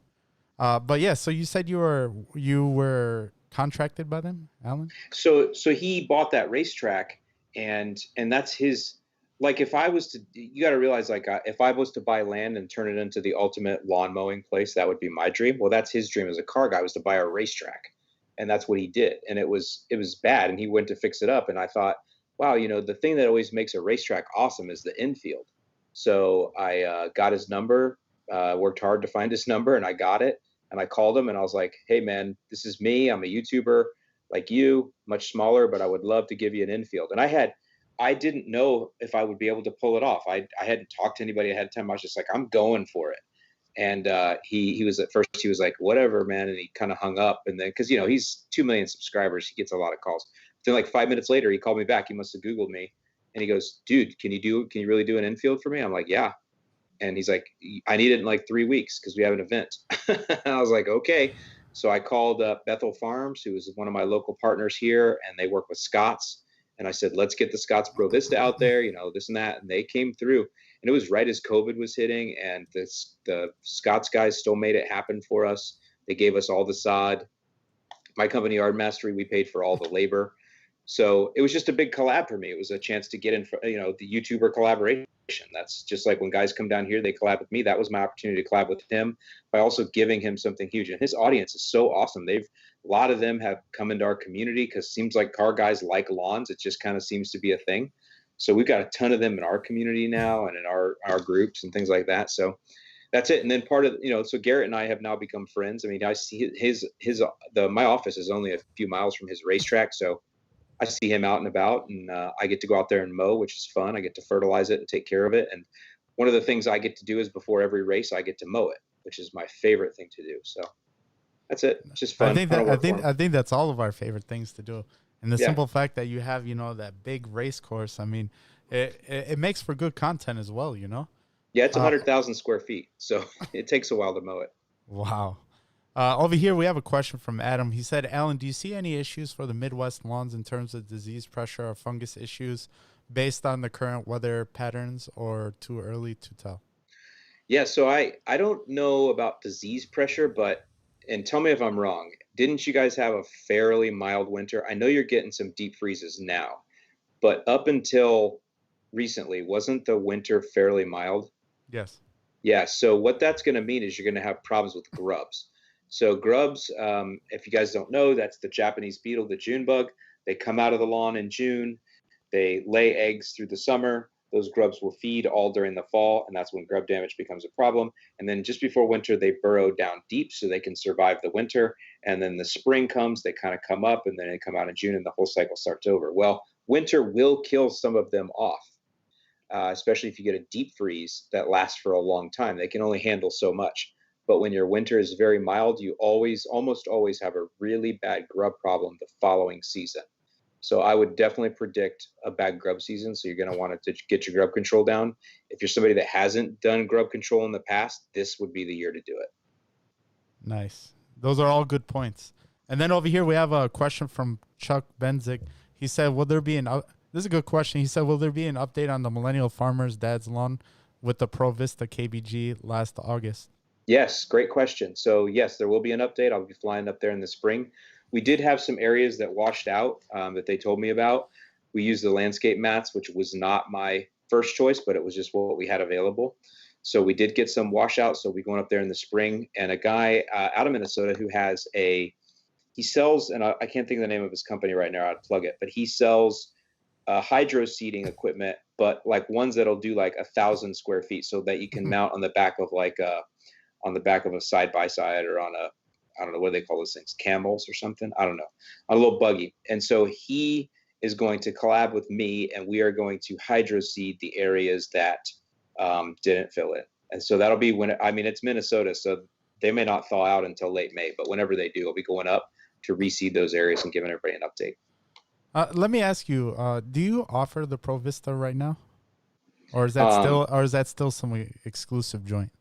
But yeah, so you said you were contracted by them, Allyn? So he bought that racetrack, and that's his. Like, if I was to, you got to realize, like, if I was to buy land and turn it into the ultimate lawn mowing place, that would be my dream. Well, that's his dream as a car guy, was to buy a racetrack, and that's what he did. And it was bad, and he went to fix it up. And I thought, wow, the thing that always makes a racetrack awesome is the infield. So I got his number, worked hard to find his number, and I got it. And I called him, and I was like, hey man, this is me. I'm a YouTuber like you, much smaller, but I would love to give you an infield. And I didn't know if I would be able to pull it off. I hadn't talked to anybody ahead of time. I was just like, I'm going for it. And he was, at first, he was like, whatever, man. And he kind of hung up. And then, because, he's 2 million subscribers, he gets a lot of calls. Then, like 5 minutes later, he called me back. He must have Googled me. And he goes, dude, can you really do an infield for me? I'm like, yeah. And he's like, I need it in like 3 weeks because we have an event. I was like, okay. So I called Bethel Farms, who is one of my local partners here, and they work with Scots. And I said, let's get the Scots Pro Vista out there, this and that. And they came through. And it was right as COVID was hitting. And the Scots guys still made it happen for us. They gave us all the sod. My company, Art Mastery, we paid for all the labor. So it was just a big collab for me. It was a chance to get in, the YouTuber collaboration. That's just like when guys come down here, they collab with me. That was my opportunity to collab with him by also giving him something huge. And his audience is so awesome. A lot of them have come into our community because it seems like car guys like lawns. It just kind of seems to be a thing. So we've got a ton of them in our community now and in our groups and things like that. So that's it. And then part of, so Garrett and I have now become friends. I mean, I see my office is only a few miles from his racetrack. So I see him out and about, and I get to go out there and mow, which is fun. I get to fertilize it and take care of it. And one of the things I get to do is before every race, I get to mow it, which is my favorite thing to do. So that's it. It's just fun. I think that's all of our favorite things to do. And the Yeah. simple fact that you have, that big race course, I mean, it makes for good content as well, Yeah, it's 100,000 square feet, so it takes a while to mow it. Wow. Over here, we have a question from Adam. He said, Allyn, do you see any issues for the Midwest lawns in terms of disease pressure or fungus issues based on the current weather patterns, or too early to tell? Yeah, so I don't know about disease pressure, and tell me if I'm wrong. Didn't you guys have a fairly mild winter? I know you're getting some deep freezes now, but up until recently, wasn't the winter fairly mild? Yes. Yeah, so what that's going to mean is you're going to have problems with grubs. So grubs, if you guys don't know, that's the Japanese beetle, the June bug. They come out of the lawn in June. They lay eggs through the summer. Those grubs will feed all during the fall, and that's when grub damage becomes a problem. And then just before winter, they burrow down deep so they can survive the winter. And then the spring comes, they kind of come up, and then they come out in June, and the whole cycle starts over. Well, winter will kill some of them off, especially if you get a deep freeze that lasts for a long time. They can only handle so much. But when your winter is very mild, you almost always have a really bad grub problem the following season. So I would definitely predict a bad grub season. So you're going to want to get your grub control down. If you're somebody that hasn't done grub control in the past, this would be the year to do it. Nice. Those are all good points. And then over here, we have a question from Chuck Benzik. He said, will there be this is a good question. He said, will there be an update on the Millennial Farmer's Dad's Lawn with the Pro Vista KBG last August? Yes, great question. So yes, there will be an update. I'll be flying up there in the spring. We did have some areas that washed out that they told me about. We used the landscape mats, which was not my first choice, but it was just what we had available. So we did get some washouts. So we're going up there in the spring. And a guy out of Minnesota who has he sells, and I can't think of the name of his company right now, I'd plug it, but he sells hydro seeding equipment, but like ones that'll do like 1,000 square feet so that you can mount on the back of a side by side, or on I don't know what they call those things, camels or something. I don't know, a little buggy. And so he is going to collab with me, and we are going to hydro seed the areas that didn't fill in. And so that'll be when, I mean, it's Minnesota, so they may not thaw out until late May, but whenever they do, I'll be going up to reseed those areas and giving everybody an update. Let me ask you, do you offer the Pro Vista right now? Or is that still some exclusive joint?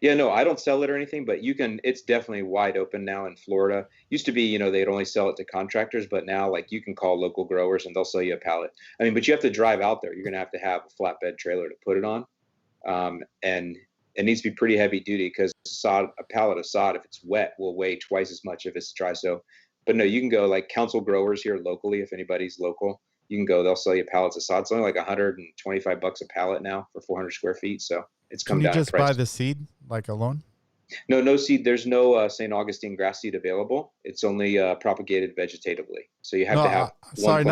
Yeah, no, I don't sell it or anything, but you can, it's definitely wide open now in Florida. Used to be, you know, they'd only sell it to contractors, but now like you can call local growers and they'll sell you a pallet. I mean, but you have to drive out there. You're going to have a flatbed trailer to put it on. And it needs to be pretty heavy duty because a pallet of sod, if it's wet, will weigh twice as much if it's dry. So, but no, you can go like Council Growers here locally. If anybody's local, you can go, they'll sell you pallets of sod. It's only like $125 a pallet now for 400 square feet. So it's come Can you down in just price. buy the seed like alone? No seed. There's no St. Augustine grass seed available. It's only propagated vegetatively. So you have to have sorry,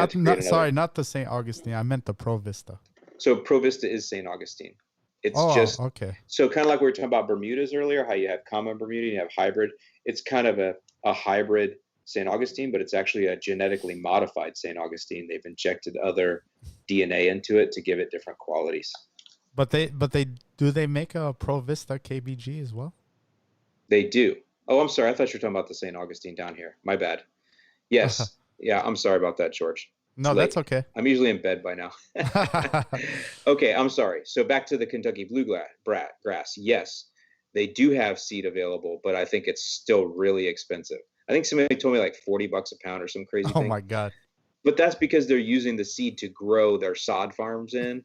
not the St. Augustine. I meant the Pro Vista. So Pro Vista is St. Augustine. It's just okay. So kind of like we were talking about Bermudas earlier, how you have common Bermuda, you have hybrid. It's kind of a hybrid St. Augustine, but it's actually a genetically modified St. Augustine. They've injected other DNA into it to give it different qualities. But they make a Pro Vista KBG as well? They do. Oh, I'm sorry. I thought you were talking about the St. Augustine down here. My bad. Yes. Yeah, I'm sorry about that, George. No, that's okay. I'm usually in bed by now. Okay, I'm sorry. So back to the Kentucky bluegrass. Yes, they do have seed available, but I think it's still really expensive. I think somebody told me like $40 a pound or some crazy thing. Oh my God. But that's because they're using the seed to grow their sod farms in,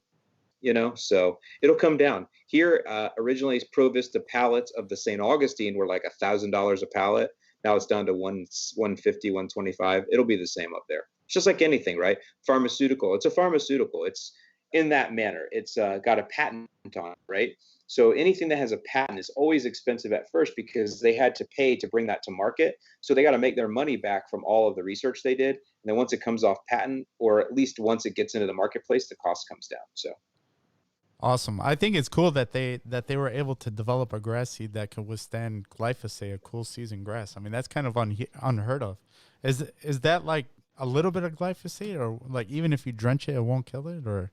you know, so it'll come down. Here, originally Pro Vista pallets of the St. Augustine were like $1,000 a pallet. Now it's down to 150, 125. It'll be the same up there. It's just like anything, right? Pharmaceutical. It's a pharmaceutical. It's in that manner. It's got a patent on it, right? So anything that has a patent is always expensive at first because they had to pay to bring that to market. So they got to make their money back from all of the research they did. And then once it comes off patent, or at least once it gets into the marketplace, the cost comes down. So. Awesome. I think it's cool that they were able to develop a grass seed that can withstand glyphosate, a cool season grass. I mean, that's kind of unheard of. Is that like a little bit of glyphosate, or like even if you drench it, it won't kill it, or?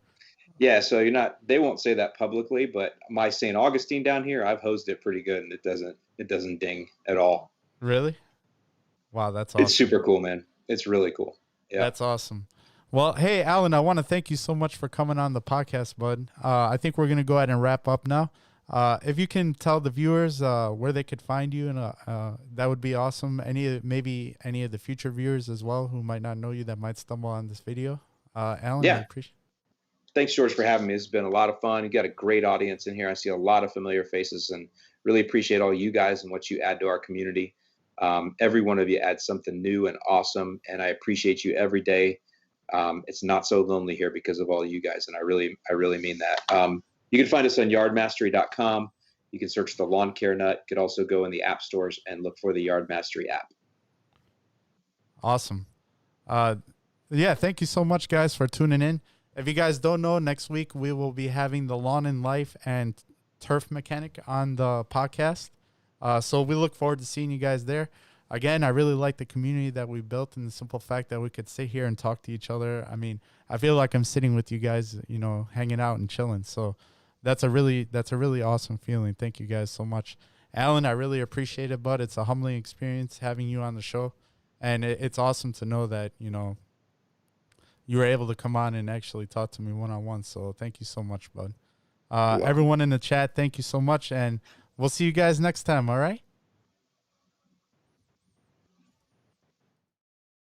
Yeah, so they won't say that publicly, but my St. Augustine down here, I've hosed it pretty good and it doesn't ding at all. Really? Wow, that's awesome. It's super cool, man. It's really cool. Yeah. That's awesome. Well, hey, Allyn, I want to thank you so much for coming on the podcast, bud. I think we're going to go ahead and wrap up now. If you can tell the viewers where they could find you, and that would be awesome. Maybe any of the future viewers as well who might not know you that might stumble on this video. Allyn, yeah. I appreciate it. Thanks, George, for having me. It's been a lot of fun. You got a great audience in here. I see a lot of familiar faces and really appreciate all you guys and what you add to our community. Every one of you adds something new and awesome, and I appreciate you every day. It's not so lonely here because of all you guys, and I really mean that. You can find us on yardmastery.com. You can search the Lawn Care Nut. You could also go in the app stores and look for the Yard Mastery app. Awesome. Yeah, thank you so much, guys, for tuning in. If you guys don't know, next week we will be having the Lawn and Life and Turf Mechanic on the podcast. So we look forward to seeing you guys there. Again, I really like the community that we built and the simple fact that we could sit here and talk to each other. I mean, I feel like I'm sitting with you guys, you know, hanging out and chilling. So that's a really awesome feeling. Thank you guys so much. Allyn, I really appreciate it, bud. It's a humbling experience having you on the show. And it's awesome to know that, you know, you were able to come on and actually talk to me one-on-one. So thank you so much, bud. Everyone in the chat, thank you so much. And we'll see you guys next time, all right?